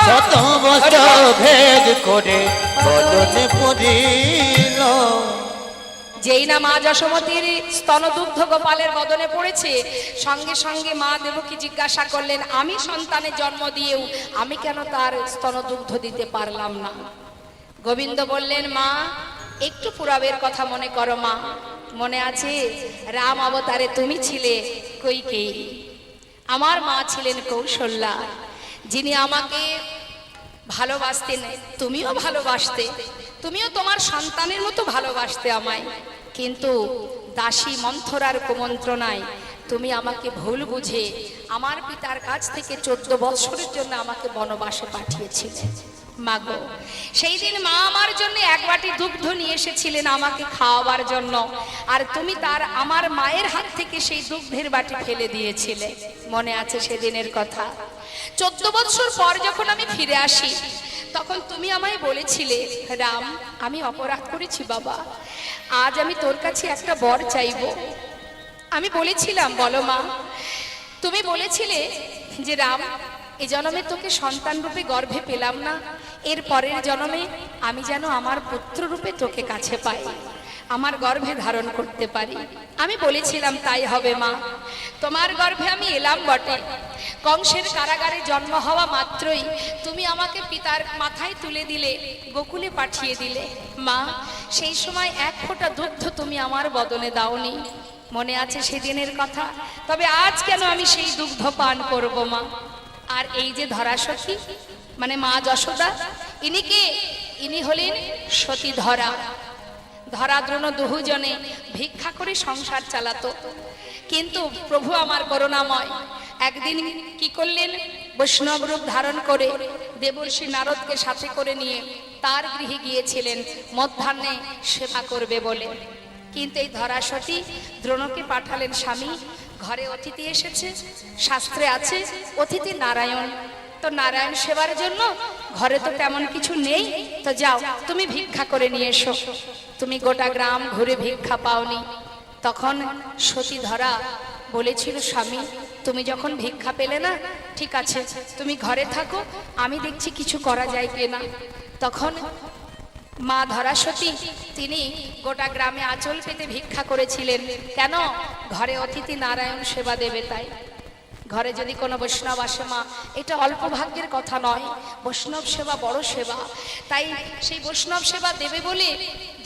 শত বছর ভেদ করে বদনে পড়িল। যেই না মা যশোমতীর স্তনদুগ্ধ গোপালের বদনে পড়েছে, সঙ্গে সঙ্গে মা দেবকী জিজ্ঞাসা করলেন, আমি সন্তানের জন্ম দিয়েও আমি কেন তার স্তনদুগ্ধ দিতে পারলাম না? গোবিন্দ বললেন, মা একটু পুরাবের কথা মনে করো মা। মনে আছে রাম অবতারে তুমি ছিলে কৈকেয়ী, আমার মা ছিলেন কৌশল্যা, যিনি আমাকে ভালোবাসতেন, তুমিও ভালোবাসতে, তুমিও তোমার সন্তানের মতো ভালোবাসতে আমায়, কিন্তু দাসী মন্থরার কুমন্ত্রণায় তুমি আমাকে ভুল বুঝে আমার পিতার কাছ থেকে 14 বৎসরের জন্য আমাকে বনবাসে পাঠিয়েছিলে। মাগো, সেই দিন মা আমার জন্য 1 বাটি দুগ্ধ নিয়ে এসেছিলেন আমাকে খাওয়াবার জন্য, আর তুমি তার আমার মায়ের হাত থেকে সেই দুগ্ধের বাটি ফেলে দিয়েছিলে। মনে আছে সেদিনের কথা? 14 বৎসর পর যখন আমি ফিরে আসি, তখন তুমি আমায় বলেছিলে, রাম আমি অপরাধ করেছি বাবা, আজ আমি তোর কাছে একটা বর চাইবো। আমি বলেছিলাম, বলো মা। তুমি বলেছিলে যে রাম, এই জন্মে তোকে সন্তান রূপে গর্ভে পেলাম না, এর পরের জন্মে আমি যেন আমার পুত্র রূপে তোকে কাছে পাই, আমার গর্ভে ধারণ করতে পারি। আমি বলেছিলাম তাই হবে মা। তোমার গর্ভে আমি এলাম বটে, কংসের কারাগারে জন্ম হওয়া মাত্রই তুমি আমাকে পিতার মাথায় তুলে দিলে, গোকুলে পাঠিয়ে দিলে। মা, সেই সময় 1 ফোঁটা দুগ্ধ তুমি আমার বদনে দাওনি। মনে আছে সেদিনের কথা? তবে আজ কেন আমি সেই দুগ্ধ পান করব মা? আর এই যে ধরাসখী মানে মা যশোদা, ইনি কে? ইনি হলেন সতী ধরা। ধরা দ্রোণ দুজনে ভিক্ষা করে সংসার চালাতো, কিন্তু প্রভু আমার করুণাময় একদিন কি করলেন? বৈষ্ণব রূপ ধারণ করে দেবর্ষি নারদকে সাথে করে নিয়ে তার গৃহে গিয়েছিলেন মধ্যাহ্নে সেবা করবে বলে। কিন্তু এই ধরাসতী দ্রোণকে পাঠালেন, স্বামী ঘরে অতিথি এসেছে, শাস্ত্রে আছে অতিথি নারায়ণ, তো নারায়ণ সেবার জন্য ঘরে তো তেমন কিছু নেই, তো যাও তুমি ভিক্ষা করে নিয়ে এসো। তুমি গোটা গ্রাম ঘুরে ভিক্ষা পাওনি। তখন সতী ধরা বলেছিল, স্বামী তুমি যখন ভিক্ষা পেলে না, ঠিক আছে তুমি ঘরে থাকো, আমি দেখছি কিছু করা যায় কিনা। তখন মা ধরাসতী তিনি গোটা গ্রামে আঁচল পেতে ভিক্ষা করেছিলেন। কেন? ঘরে অতিথি নারায়ণ সেবা দেবে তাই। ঘরে যদি কোনো বৈষ্ণব আসে মা, এটা অল্প ভাগ্যের কথা নয়, বৈষ্ণব সেবা বড় সেবা। তাই সেই বৈষ্ণব সেবা দেবে বলে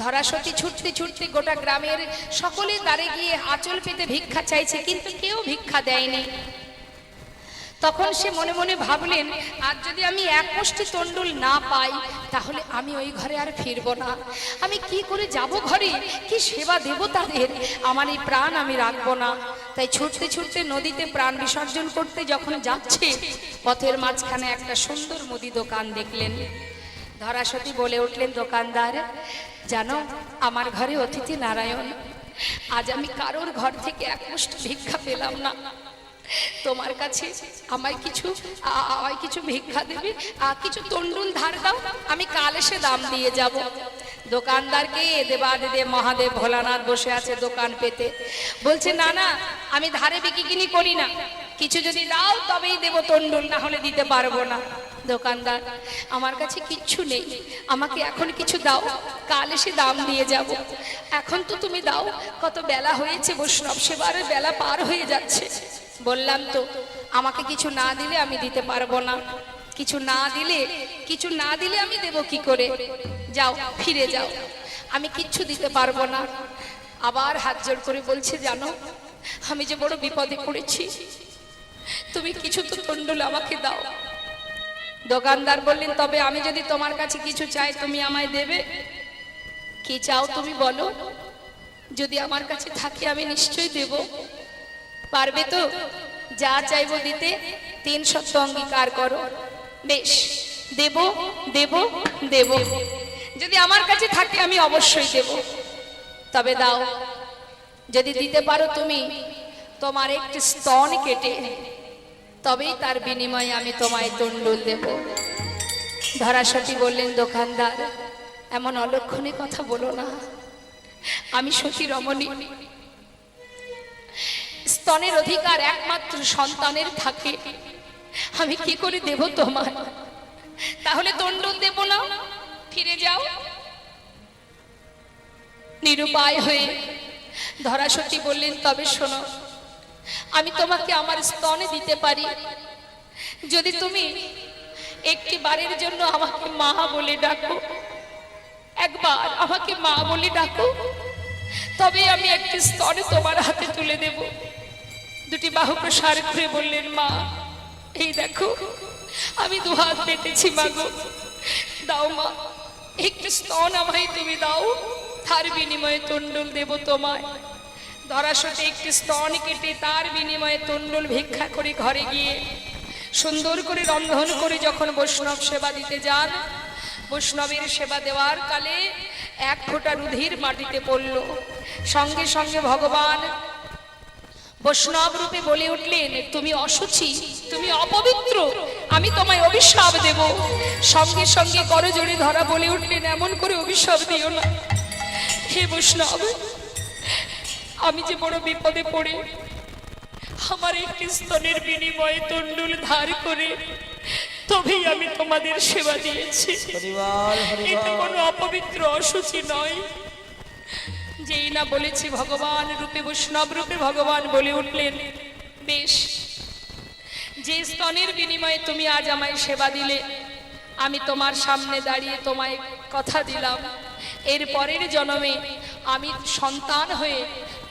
ধরাসতী ছুটতে ছুটতে গোটা গ্রামের সকলে দ্বারে গিয়ে আঁচল পেতে ভিক্ষা চাইছে, কিন্তু কেউ ভিক্ষা দেয়নি। তখন সে মনে মনে ভাবলেন, আজ যদি আমি 1 মুষ্টি তণ্ডুল না পাই, তাহলে আমি ওই ঘরে আর ফিরবো না। আমি কি করে যাব ঘরে, কি সেবা দেব তাদের? আমার এই প্রাণ আমি রাখবো না। তাই ছুটতে ছুটতে নদীতে প্রাণ বিসর্জন করতে যখন যাচ্ছে, পথের মাঝখানে একটা সুন্দর মুদি দোকান দেখলেন। ধরাসতী বলে উঠলেন, দোকানদার জানো, আমার ঘরে অতিথি নারায়ণ, আজ আমি কারোর ঘর থেকে 1 মুষ্টি ভিক্ষা পেলাম না, তোমার কাছে আমায় কিছু ভিক্ষা দেবে, কিছু তণ্ডুল ধার দাও, আমি কাল এসে দাম দিয়ে যাব। দোকানদারকে দেবাদিদেব মহাদেব ভোলানাথ বসে আছে দোকান পেতে, বলছে না না, আমি ধারে বিক্রি কিনি করি না, কিছু যদি দাও তবেই দেব তণ্ডুল, না হলে দিতে পারবো না। দোকানদার, আমার কাছে কিচ্ছু নেই, আমাকে এখন কিছু দাও, কাল এসে দাম দিয়ে যাব। এখন তো তুমি দাও, কত বেলা হয়েছে, বৈষ্ণব সেবার বেলা পার হয়ে যাচ্ছে। বললাম তো, আমাকে কিছু না দিলে আমি দিতে পারবো না, কিছু না দিলে আমি দেব কি করে? যাও ফিরে যাও, আমি কিচ্ছু দিতে পারবো না। আবার হাত জোড় করে বলছে, জানো আমি যে বড় বিপদে পড়েছি, তুমি কিছু তো তণ্ডুল আমাকে দাও। দোকানদার বললেন, তবে আমি যদি তোমার কাছে কিছু চাই তুমি আমায় দেবে? কি চাও তুমি বলো, যদি আমার কাছে থাকে আমি নিশ্চয়ই দেব। পারবে তো? যা চাইবো দিতে 3 সত্য অঙ্গীকার করো। বেশ, দেব দেব দেব, যদি আমার কাছে থাকে আমি অবশ্যই দেব। তবে দাও, যদি দিতে পারো তুমি তোমার একটি স্তন কেটে, তবেই তার বিনিময়ে আমি তোমায় তণ্ডুল দেব। ধরাসতী বললেন, দোকানদার এমন অলক্ষণে কথা বলো না, আমি সতী রমণী, স্তনের অধিকার একমাত্র সন্তানের থাকে, আমি কি করে দেব তোমায়? তাহলে দণ্ড দেব না, ফিরে যাও। নিরুপায় হয়ে ধরাসতী বললেন, তবে শোনো, আমি তোমাকে আমার স্তনে দিতে পারি যদি তুমি একটি বারের জন্য আমাকে মা বলে ডাকো, একবার আমাকে মা বলে ডাকো, তবে আমি একটি স্তনে তোমার হাতে তুলে দেব। দুটি বাহু প্রসার করে বললেন, মা এই দেখো আমি দুহাত পেতেছি, মা গো দাও মা, একটি স্তন আমায় তুমি দাও, তার বিনিময়ে তণ্ডল দেব তোমায়। ধরাসতে একটি স্তন কেটে তার বিনিময়ে তণ্ডল ভিক্ষা করে ঘরে গিয়ে সুন্দর করে রন্ধন করে যখন বৈষ্ণব সেবা দিতে যান, বৈষ্ণবের সেবা দেওয়ার কালে এক ফোঁটা রুধির মাটিতে পড়ল। সঙ্গে সঙ্গে ভগবান বৈষ্ণব রূপে বলে উঠলেন, তুমি অসুচি, তুমি অপবিত্র, আমি তোমায় অভিশাপ দেব। সঙ্গে সঙ্গে করজোড়ে ধরা বলে উঠলেন, এমন করে অভিশাপ দিও না হে বৈষ্ণব, আমি যে বড় বিপদে পড়ে আমার একটি স্তনের বিনিময়ে তণ্ডুল ধার করে তবেই আমি তোমাদের সেবা দিয়েছি, এটা কোনো অপবিত্র অসুচি নয়। যেই না বলেছি ভগবান রূপে, বৈষ্ণব রূপে ভগবান বলে উঠলেন, বেশ, যে স্তনের বিনিময়ে তুমি আজ আমায় সেবা দিলে, আমি তোমার সামনে দাঁড়িয়ে তোমায় কথা দিলাম, এর পরের জন্মে আমি সন্তান হয়ে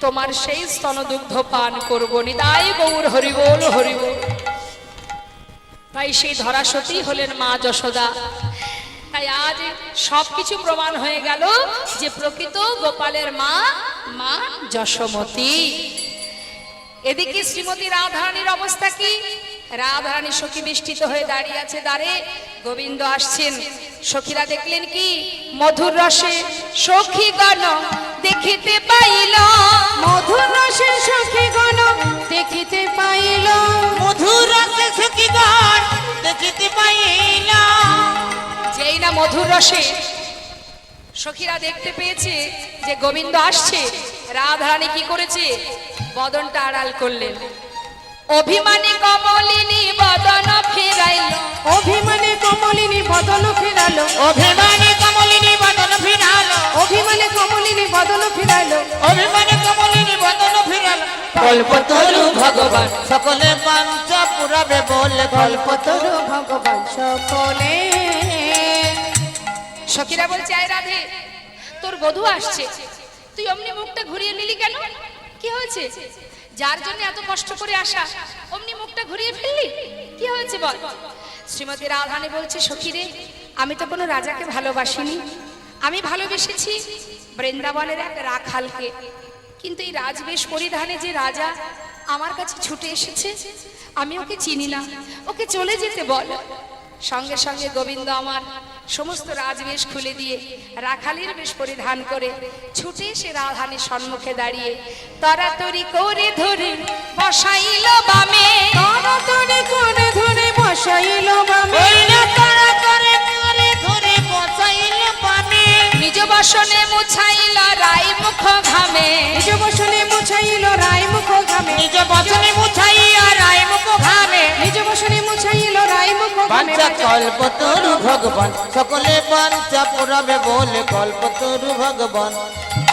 তোমার সেই স্তনদুগ্ধ পান করব। নিতাই গৌর হরিবোল হরিবোল। তাই সেই ধরাসতী হলেন মা যশোদা। তাই আজ সবকিছু প্রমাণ হয়ে গেল যে প্রকৃত গোপালের মা মা যশোমতী। এদিকে শ্রীমতী রাধারানীর অবস্থা কি? রাধারানী সখী বেষ্টিত হয়ে দাঁড়িয়ে আছে দ্বারে, গোবিন্দ আসছেন। সখীরা দেখলেন কি, মধুর রসে সখীগণ দেখিতে পাইল, মধুর রসে সখীগণ দেখিতে পাইল, মধুর রসে সখীগণ দেখিতে পাইল। যেই না মধুর রসে সখীরা দেখতে পেয়েছে যে গোবিন্দ আসছে, রাধারানী কি করেছে, বদনটা আড়াল করলেন। অভিমানী কমলিনী বদন ফিরাইল, অভিমানে কমলিনী বদন ফিরালো, অভিমানী কমলিনী বদন ফিরালো, অভিমানে কমলিনী বদন ফিরালো, অভিমানী কমলিনী বদন ফিরালো। কল্পতরু ভগবান সকলে বাঞ্ছা পুরাবে বলে, কল্পতরু ভগবান সকলে। সখীরা বলছে, আয় রাধে, তোর বধূ আসছে, তুই অমনি মুখটা ঘুরিয়ে নিলি কেন? কি হয়েছে? যার জন্য এত কষ্ট করে আসা, অমনি মুখটা ঘুরিয়ে ফেললি, কি হয়েছে বল? শ্রীমতী রাধারানী বলছে, সখীরে, আমি তো কোনো রাজাকে ভালোবাসিনি, আমি ভালোবেসেছি বৃন্দাবনের এক রাখালকে, কিন্তু এই রাজবেশ পরিধানে যে রাজা আমার কাছে ছুটে এসেছে, আমি ওকে চিনি না, ওকে চলে যেতে বল। সঙ্গে সঙ্গে গোবিন্দ আমার সমস্ত রাজবেশ খুলে দিয়ে রাখালের বেশ পরিধান করে ছুটে সে রাধারানীর সম্মুখে দাঁড়িয়ে তরাতরি করে ধরে বসাইল বামে, তাড়াতাড়ি করে ধরে বসাইল বামে, নিজ বসনে মুছাইল রাই মুখ ঘামে, নিজ বসনে মুছাইল রায় মুখ ঘামে, নিজ বচনে মুছাইয়া রায় মুখ ঘামে। নিজ বসনে মুছাইল রায় মুখ ঘামে। বাঞ্ছা কল্পতরু ভগবান সকলে বাঞ্ছা পুরাবে বলে, কল্পতরু ভগবান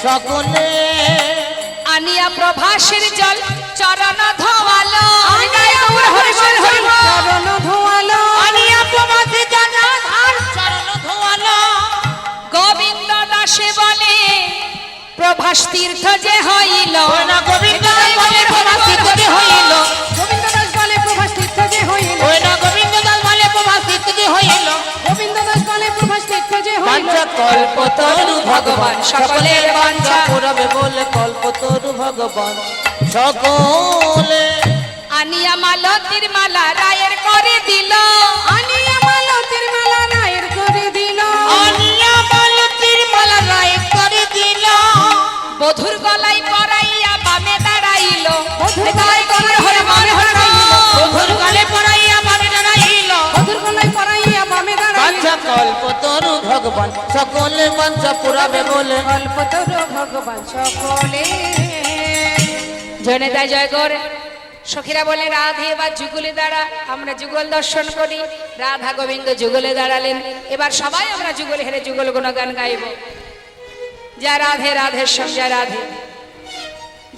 সকলে। আনিয়া প্রভাসের জল চরণ ধোয়ালো, চরণ ধোয়ালো, আনিয়া প্রভাসে জনাধার চরণ ধোয়ালো। গোবিন্দ দাসে বলে প্রভাস তীর্থ যে হইল, না গোবিন্দ দাস বলে প্রভাস তীর্থ যে হইল, গোবিন্দ দাস বলে প্রভাস তীর্থ যে হইল, ওই না গোবিন্দ দাস বলে প্রভাস তীর্থ যে হইল। গোবিন্দ দাস বলে প্রভাস তীর্থ যে হইল। বাঞ্ছা কল্পতরু ভগবান সকলের বাঞ্ছা পুরাবে বলে, কল্পতরু ভগবান সকলে। আনিয়া মালতীর মালা রায়ের করে দিল, আনিয়া মালতীর মালা রায়ের করে দিল, আনিয়া মালতীর মালা রায় করে দিল। বধুর গলায় পরাইয়া বামে দাঁড়াইল, বধুর গলায় পরাইয়া বামে দাঁড়াইল, বধুর গলে পরাইয়া বামে দাঁড়াইল। বধুর গলায় পরাইয়া বামে দাঁড়াইল। বাঞ্ছা কল্পতরু ভগবান সকলে বাঞ্ছা পুরাবে বলে, কল্পতরু ভগবান সকলে। জনে দেয় জয় গৌর। সখীরা বলে, রাধে এবার যুগলে দাঁড়া, আমরা যুগল দর্শন করি। রাধা গোবিন্দ যুগলে দাঁড়ালেন। এবার সবাই আমরা যুগলে হেরে যুগল গুণগান গাইব। জয় রাধে রাধে শ্যাম জয় রাধে,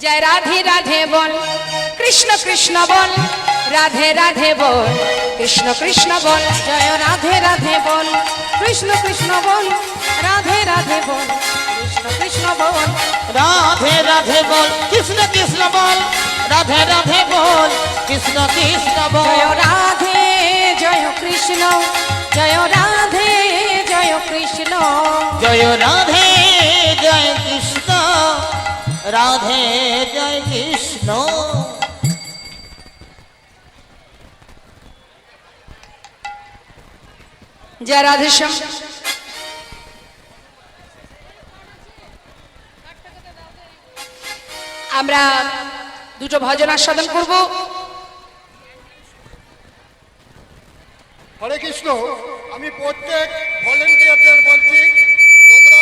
জয় রাধে রাধে বল কৃষ্ণ কৃষ্ণ বল, রাধে রাধে বল কৃষ্ণ কৃষ্ণ বল। জয় রাধে রাধে বল কৃষ্ণ কৃষ্ণ বল, রাধে রাধে বল কৃষ্ণ কৃষ্ণ বল। রাধে রাধে বল কৃষ্ণ কৃষ্ণ বল, রাধে রাধে বল কৃষ্ণ কৃষ্ণ বল। জয় রাধে জয় কৃষ্ণ, জয় রাধে জয় কৃষ্ণ, জয় রাধে জয় কৃষ্ণ, রাধে জয় কৃষ্ণ। জয় রাধে শ্যাম। আমরা দুটো ভজন আস্বাদন করব। হরে কৃষ্ণ। আমি প্রত্যেক ভলেন্টিয়ারদের বলছি, তোমরা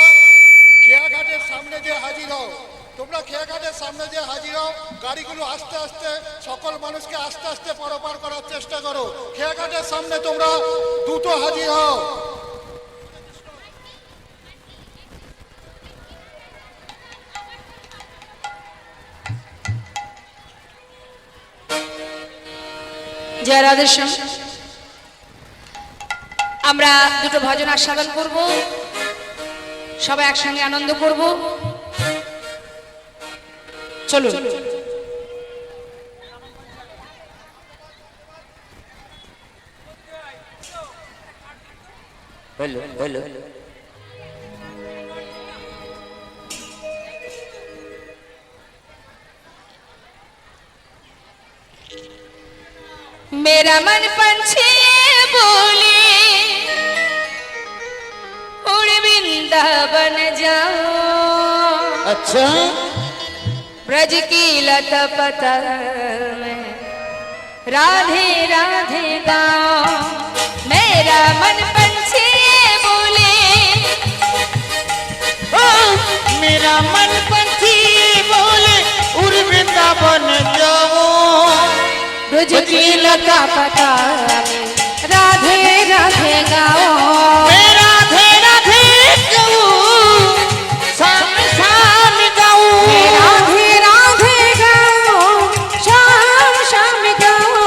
খেয়াঘাটের সামনে যে হাজির হও, তোমরা খেয়াঘাটের সামনে যে হাজির হও, গাড়িগুলো আস্তে আস্তে সকল মানুষকে আস্তে আস্তে পারাপার করার চেষ্টা করো। খেয়াঘাটের সামনে তোমরা দ্রুত হাজির হও। জয় রাধে শ্যাম। আমরা দুটো ভজন আস্বাদন করব, সবাই একসঙ্গে আনন্দ করব। চলুন। হলো হলো मेरा मन पंछी बोले उड़ वृंदावन जाओ, अच्छा ब्रज की लता पता में राधे राधे गाओ। मेरा मन पंछी बोले ओ मेरा मन पंछी बोले उड़ वृंदावन जाओ, ब्रज की लता पता में राधे राधे गाओ। मैं राधे राधे गाऊं, शाम शाम गाऊं, राधे राधे गाओ, शाम शाम गाओ।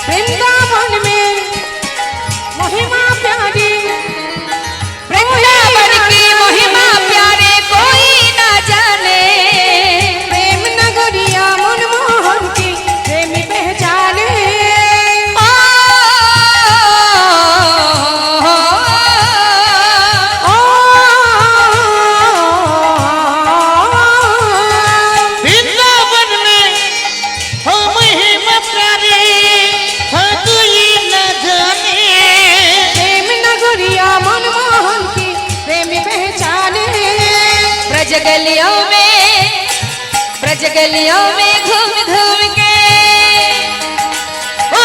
वृंदावन में महिमा प्यारी, वृंदावन की महिमा प्यारे कोई न जाने। प्रेम नगरिया मनमोहन की प्रेमी पहचाने। वृंदावन में हो महिमा प्यारे हो कोई न जाने, प्रेम नगरिया मनमोहन की प्रेमी पहचाने। ब्रज गलियों में घूम घूम के ओ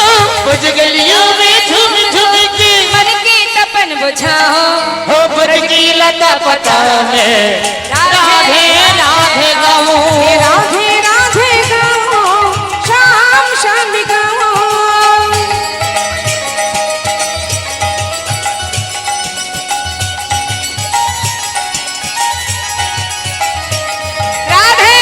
बज गलियों में झूम झूम के मन की तपन बुझाओ। हो बज की लता पता में राधे राधे गाऊं, राधे राधे गाओ, शाम शाम गाओ। राधे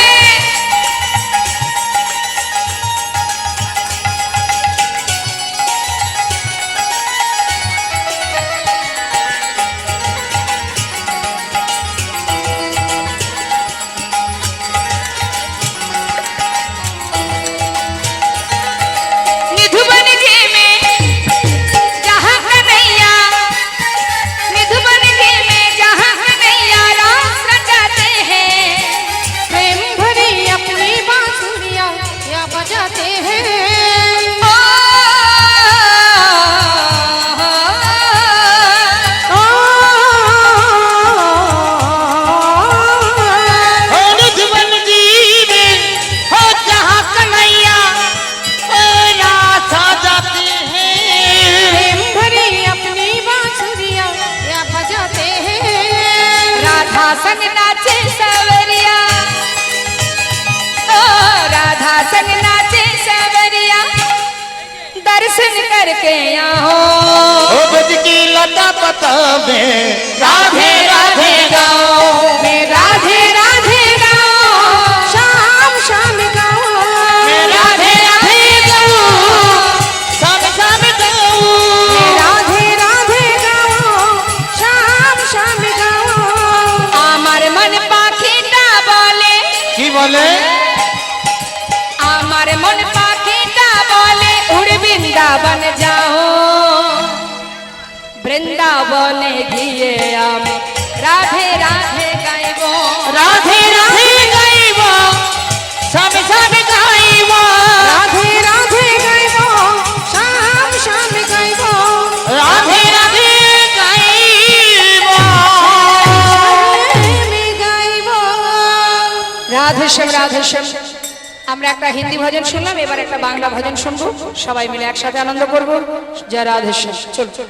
संग नाचे सवरिया, ओ राधा संग नाचे सवरिया, दर्शन करके आओ। ओ ब्रज की लता पता में राधे राधे गाओ, मैं राधे राधे गाओ, शाम शाम गाओ, मैं राधे राधे गाओ, शाम शाम गाओ, मैं राधे राधे गाओ, शाम शाम गाओ। আমার মন পাখিটা বলে, কি বলে? আমার মন পাখিটা বলে উড় বৃন্দাবন যাও, বৃন্দাবনে গিয়ে আমি রাধে রাধে গাইব, রাধে রাধে গাইব, শাম শাম গাইব, রাধে রাধে গাইব, শাম শাম গাইব, রাধে রাধে গাইব। আমি গাইব। রাধে শ্যাম রাধে শ্যাম। আমরা একটা হিন্দি ভজন শুনলাম, এবার একটা বাংলা ভজন শুনবো, সবাই মিলে একসাথে আনন্দ করব। জয় রাধে শ্যাম। চল চল।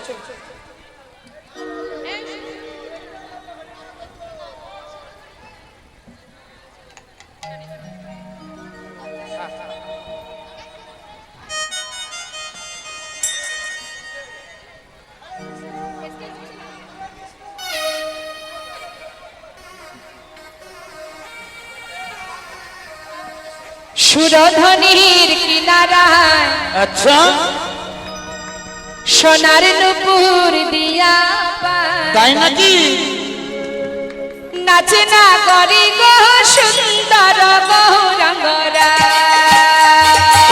সুরধনির কিনারায় আচ্ছা, সোনার নুপুর দিয়া পায়, তাই নাকি? নাচে না করি গো সুন্দর গৌরঙ্গরা,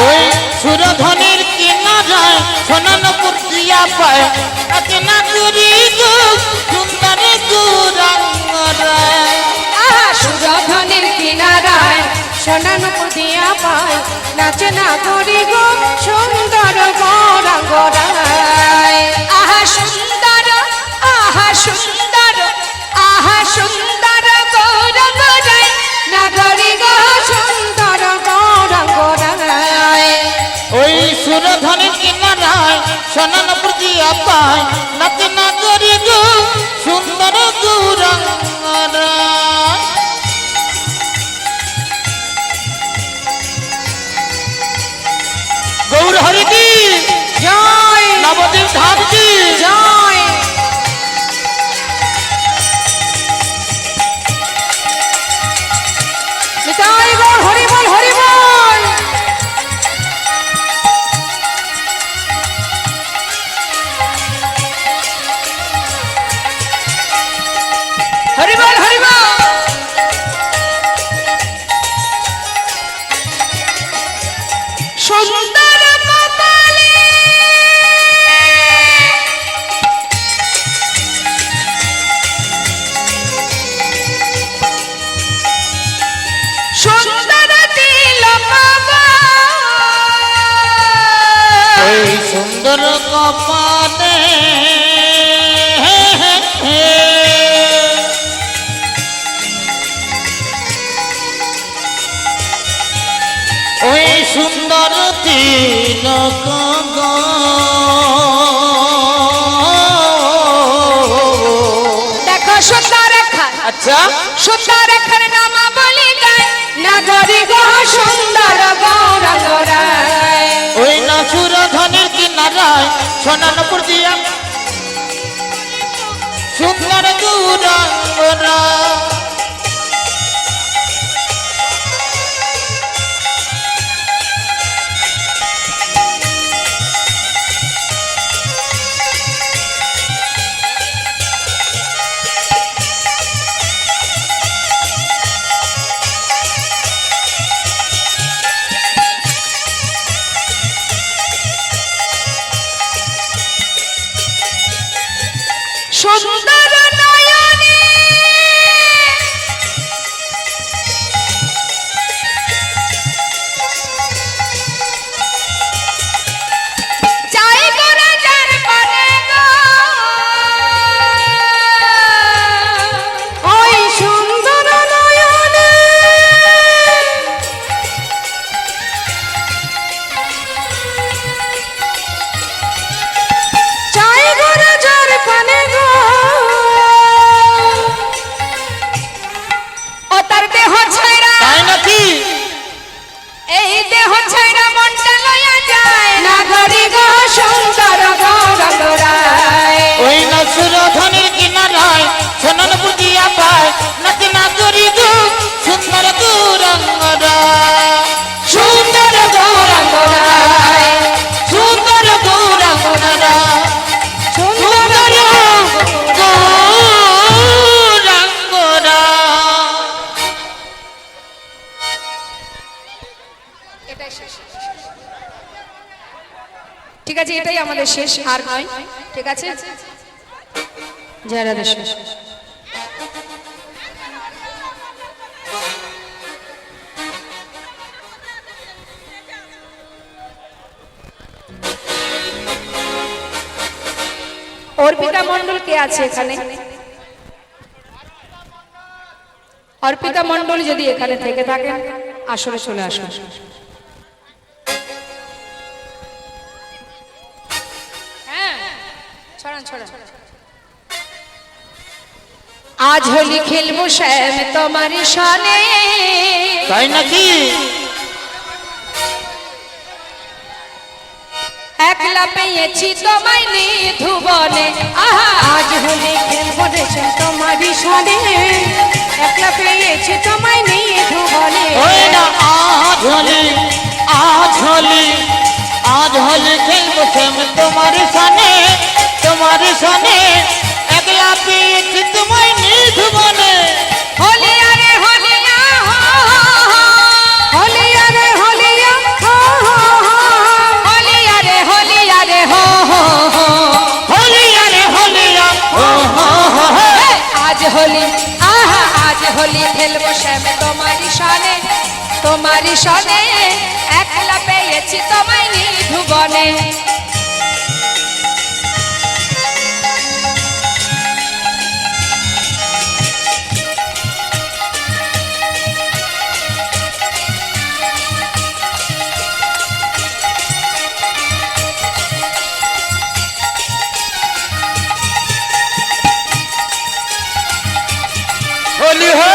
ওই সুরধনির কিনারায় সোনানপুর দিয়া পায়, নাচে না করি গো সুন্দর গৌরাঙ্গরা। আহা সুরধনির কিনারায় সোনা নুপুর দিয়া পায়, নাচে না করি গো সুন্দর গৌরঙ্গরায়। আহা সুন্দর, আহা সুন্দর, আহা সুন্দর গৌরঙ্গরায়, নাগরি গো সুন্দর গৌরঙ্গরায়। ওই সুরধনির কিনারায় সোনানপুর দিয়া পায়, নাচে না করি গো সুন্দর গৌরাঙ্গরা। গৌর হরি কি জয়, নবদ্বীপ ধাম কি জয়। নিতাই গৌর হরি বল, হরি বল। হরি বল, হরি বল। সুন্দর কপালে সুন্দর তিলক গো, ওই সুন্দর কপালে ওই সুন্দর তিলক গো। দেখো সুন্দর রেখার, আচ্ছা, সুন্দর রেখার নাম বলি গায়, নাগরি গো সুন্দর গৌরঙ্গরায়। ওই না সুরধনির কিনারায় সোনানপুর দিয়া সুন্দর গৌরাঙ্গরা। সুন্দর নয়নে ঠিক আছে, এটাই আমাদের শেষ, আর নয়। ঠিক আছে, জয় রাধে শ্যাম। অর্পিতা মণ্ডল কে আছে এখানে? অর্পিতা মণ্ডল যদি এখানে থেকে থাকেন আসরে চলে আসুন। হ্যাঁ, ছড়ান ছড়ান। আজ হোলি খেলবো শ্যাম তোমার সনে, তাই নাকি? একলা পেয়েছি তোমায় নিধুবনে। আহা, আজ হোলি খেলবো রে শ্যাম তোমার সনে, একলা পেয়েছি তোমায় নিধুবনে। ওই না আজ হোলি, আজ হোলি, আজ হোলি খেলবো শ্যাম তোমার সনে, তোমার সনে, একলা পেয়েছি তোমায় নিধুবনে। হোলি আরে হোলিয়া হো হো হো, হোলি আরে হোলিয়া হো হো হো, হোলি আরে হোলিয়া রে হো হো হো, হোলি আরে হোলিয়া ও হো হো হো। আজ হোলি, আহা আজ হোলি খেলবো শ্যাম তোমারি সনে, তোমারি সনে, একলা পেয়েছি তোমায় নিধুবনে। होली हो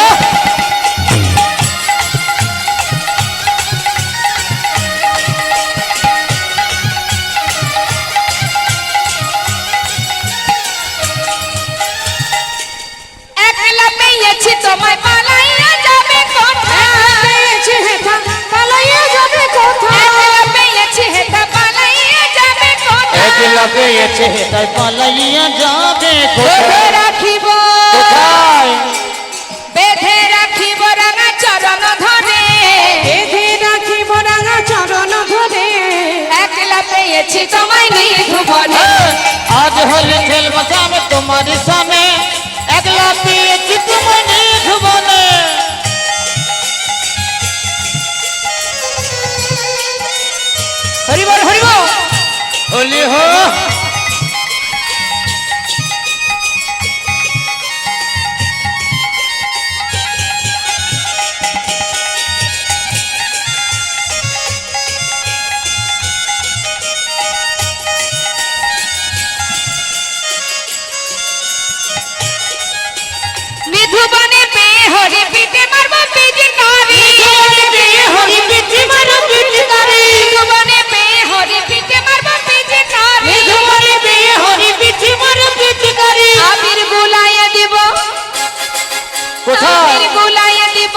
একলা পেয়েছি তোমায় পালাইয়া যাবে কোথায়, পেয়েছি হেথা পালাইয়া যাবে কোথায়, একলা পেয়েছি হেথা পালাইয়া যাবে কোথায়, একলা পেয়েছে তাই পালাইয়া যাবে বেঁধে কোথায়? রাখিব, কোথায়? বেঁধে রাখিব রাঙা চরণ ধরে, বেঁধে রাখিব রাঙা চরণ ধরে, একলা পেয়েছি তোমায় নিধুবনে। আজ হোলি খেলবো শ্যাম তোমার সনে, একলা পেয়েছি তোমায় নিধুবনে। হরিবল হরিবল। होली हो নিধুবনে পেয়ে হরি পিঠে মারবো পিচকারি, নিধুবনে পেয়ে হরি পিঠে মারবো পিচকারি, নিধুবনে পেয়ে হরি পিঠে মারবো পিচকারি, নিধুবনে পেয়ে হরি পিঠে মারবো পিচকারি, আবির গুলাইয়া দিব, কোথায়? আবির গুলাইয়া দিব,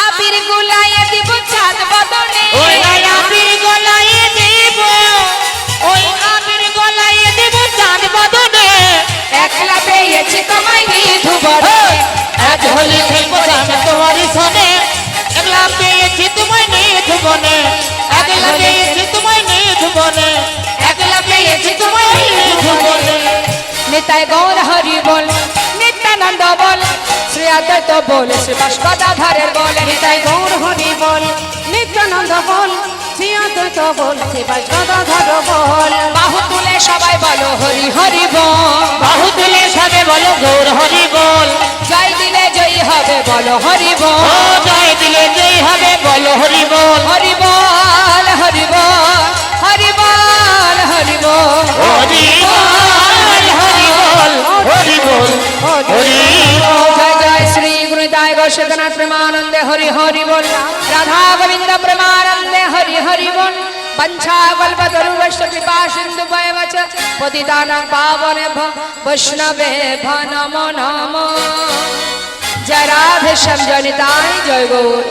আবির গুলাইয়া দিব চাঁদ বদনে, ওই আবির গলায় দেব, ওই আবির গলায় দেব চাঁদ বদনে। একলা পেয়েছি তোমায় নিধুবনে। আজ হোলি খেলবো শ্যাম তোমার সনে, একলা পেয়েছি তোমায় নিধুবনে, একলা পেয়েছি তোমায় নিধুবনে, একলা পেয়েছি তোমায় নিধুবনে। নিতাই গৌর হরি বল, নিত্যানন্দ বল, শ্রী অদ্বৈত বল, শ্রী গদাধরের বল, নিতাই গৌর হরি বল, নিত্যানন্দ বল, শ্রী অদ্বৈত বল, শ্রী গদাধর বল। বাহু তুলে সবাই বলো হরি হরি বল, বাহু তুলে সবে বলো গৌর হরি বল, জয় দিলে জয়ী হবে বলো হরি ও বল, জয় দিলে জয় হবে বলো হরি বল, হরি বল হরি বল, হরি বল হরি বল, হরি বল হরি বল, হরি বল হরি বল। জয় জয় শ্রী গুরুদায় গোস্বনাথ প্রেমানন্দে হরি হরি বল, রাধা গোবিন্দ প্রেমানন্দে হরি হরি বল। पंछा कल्पतरुवश्च कृपा सिंधु वच पतितानां पावनेभ्यो वैष्णवेभ्यो नमो नमो। जय राधे श्याम जय निताय जय गौर।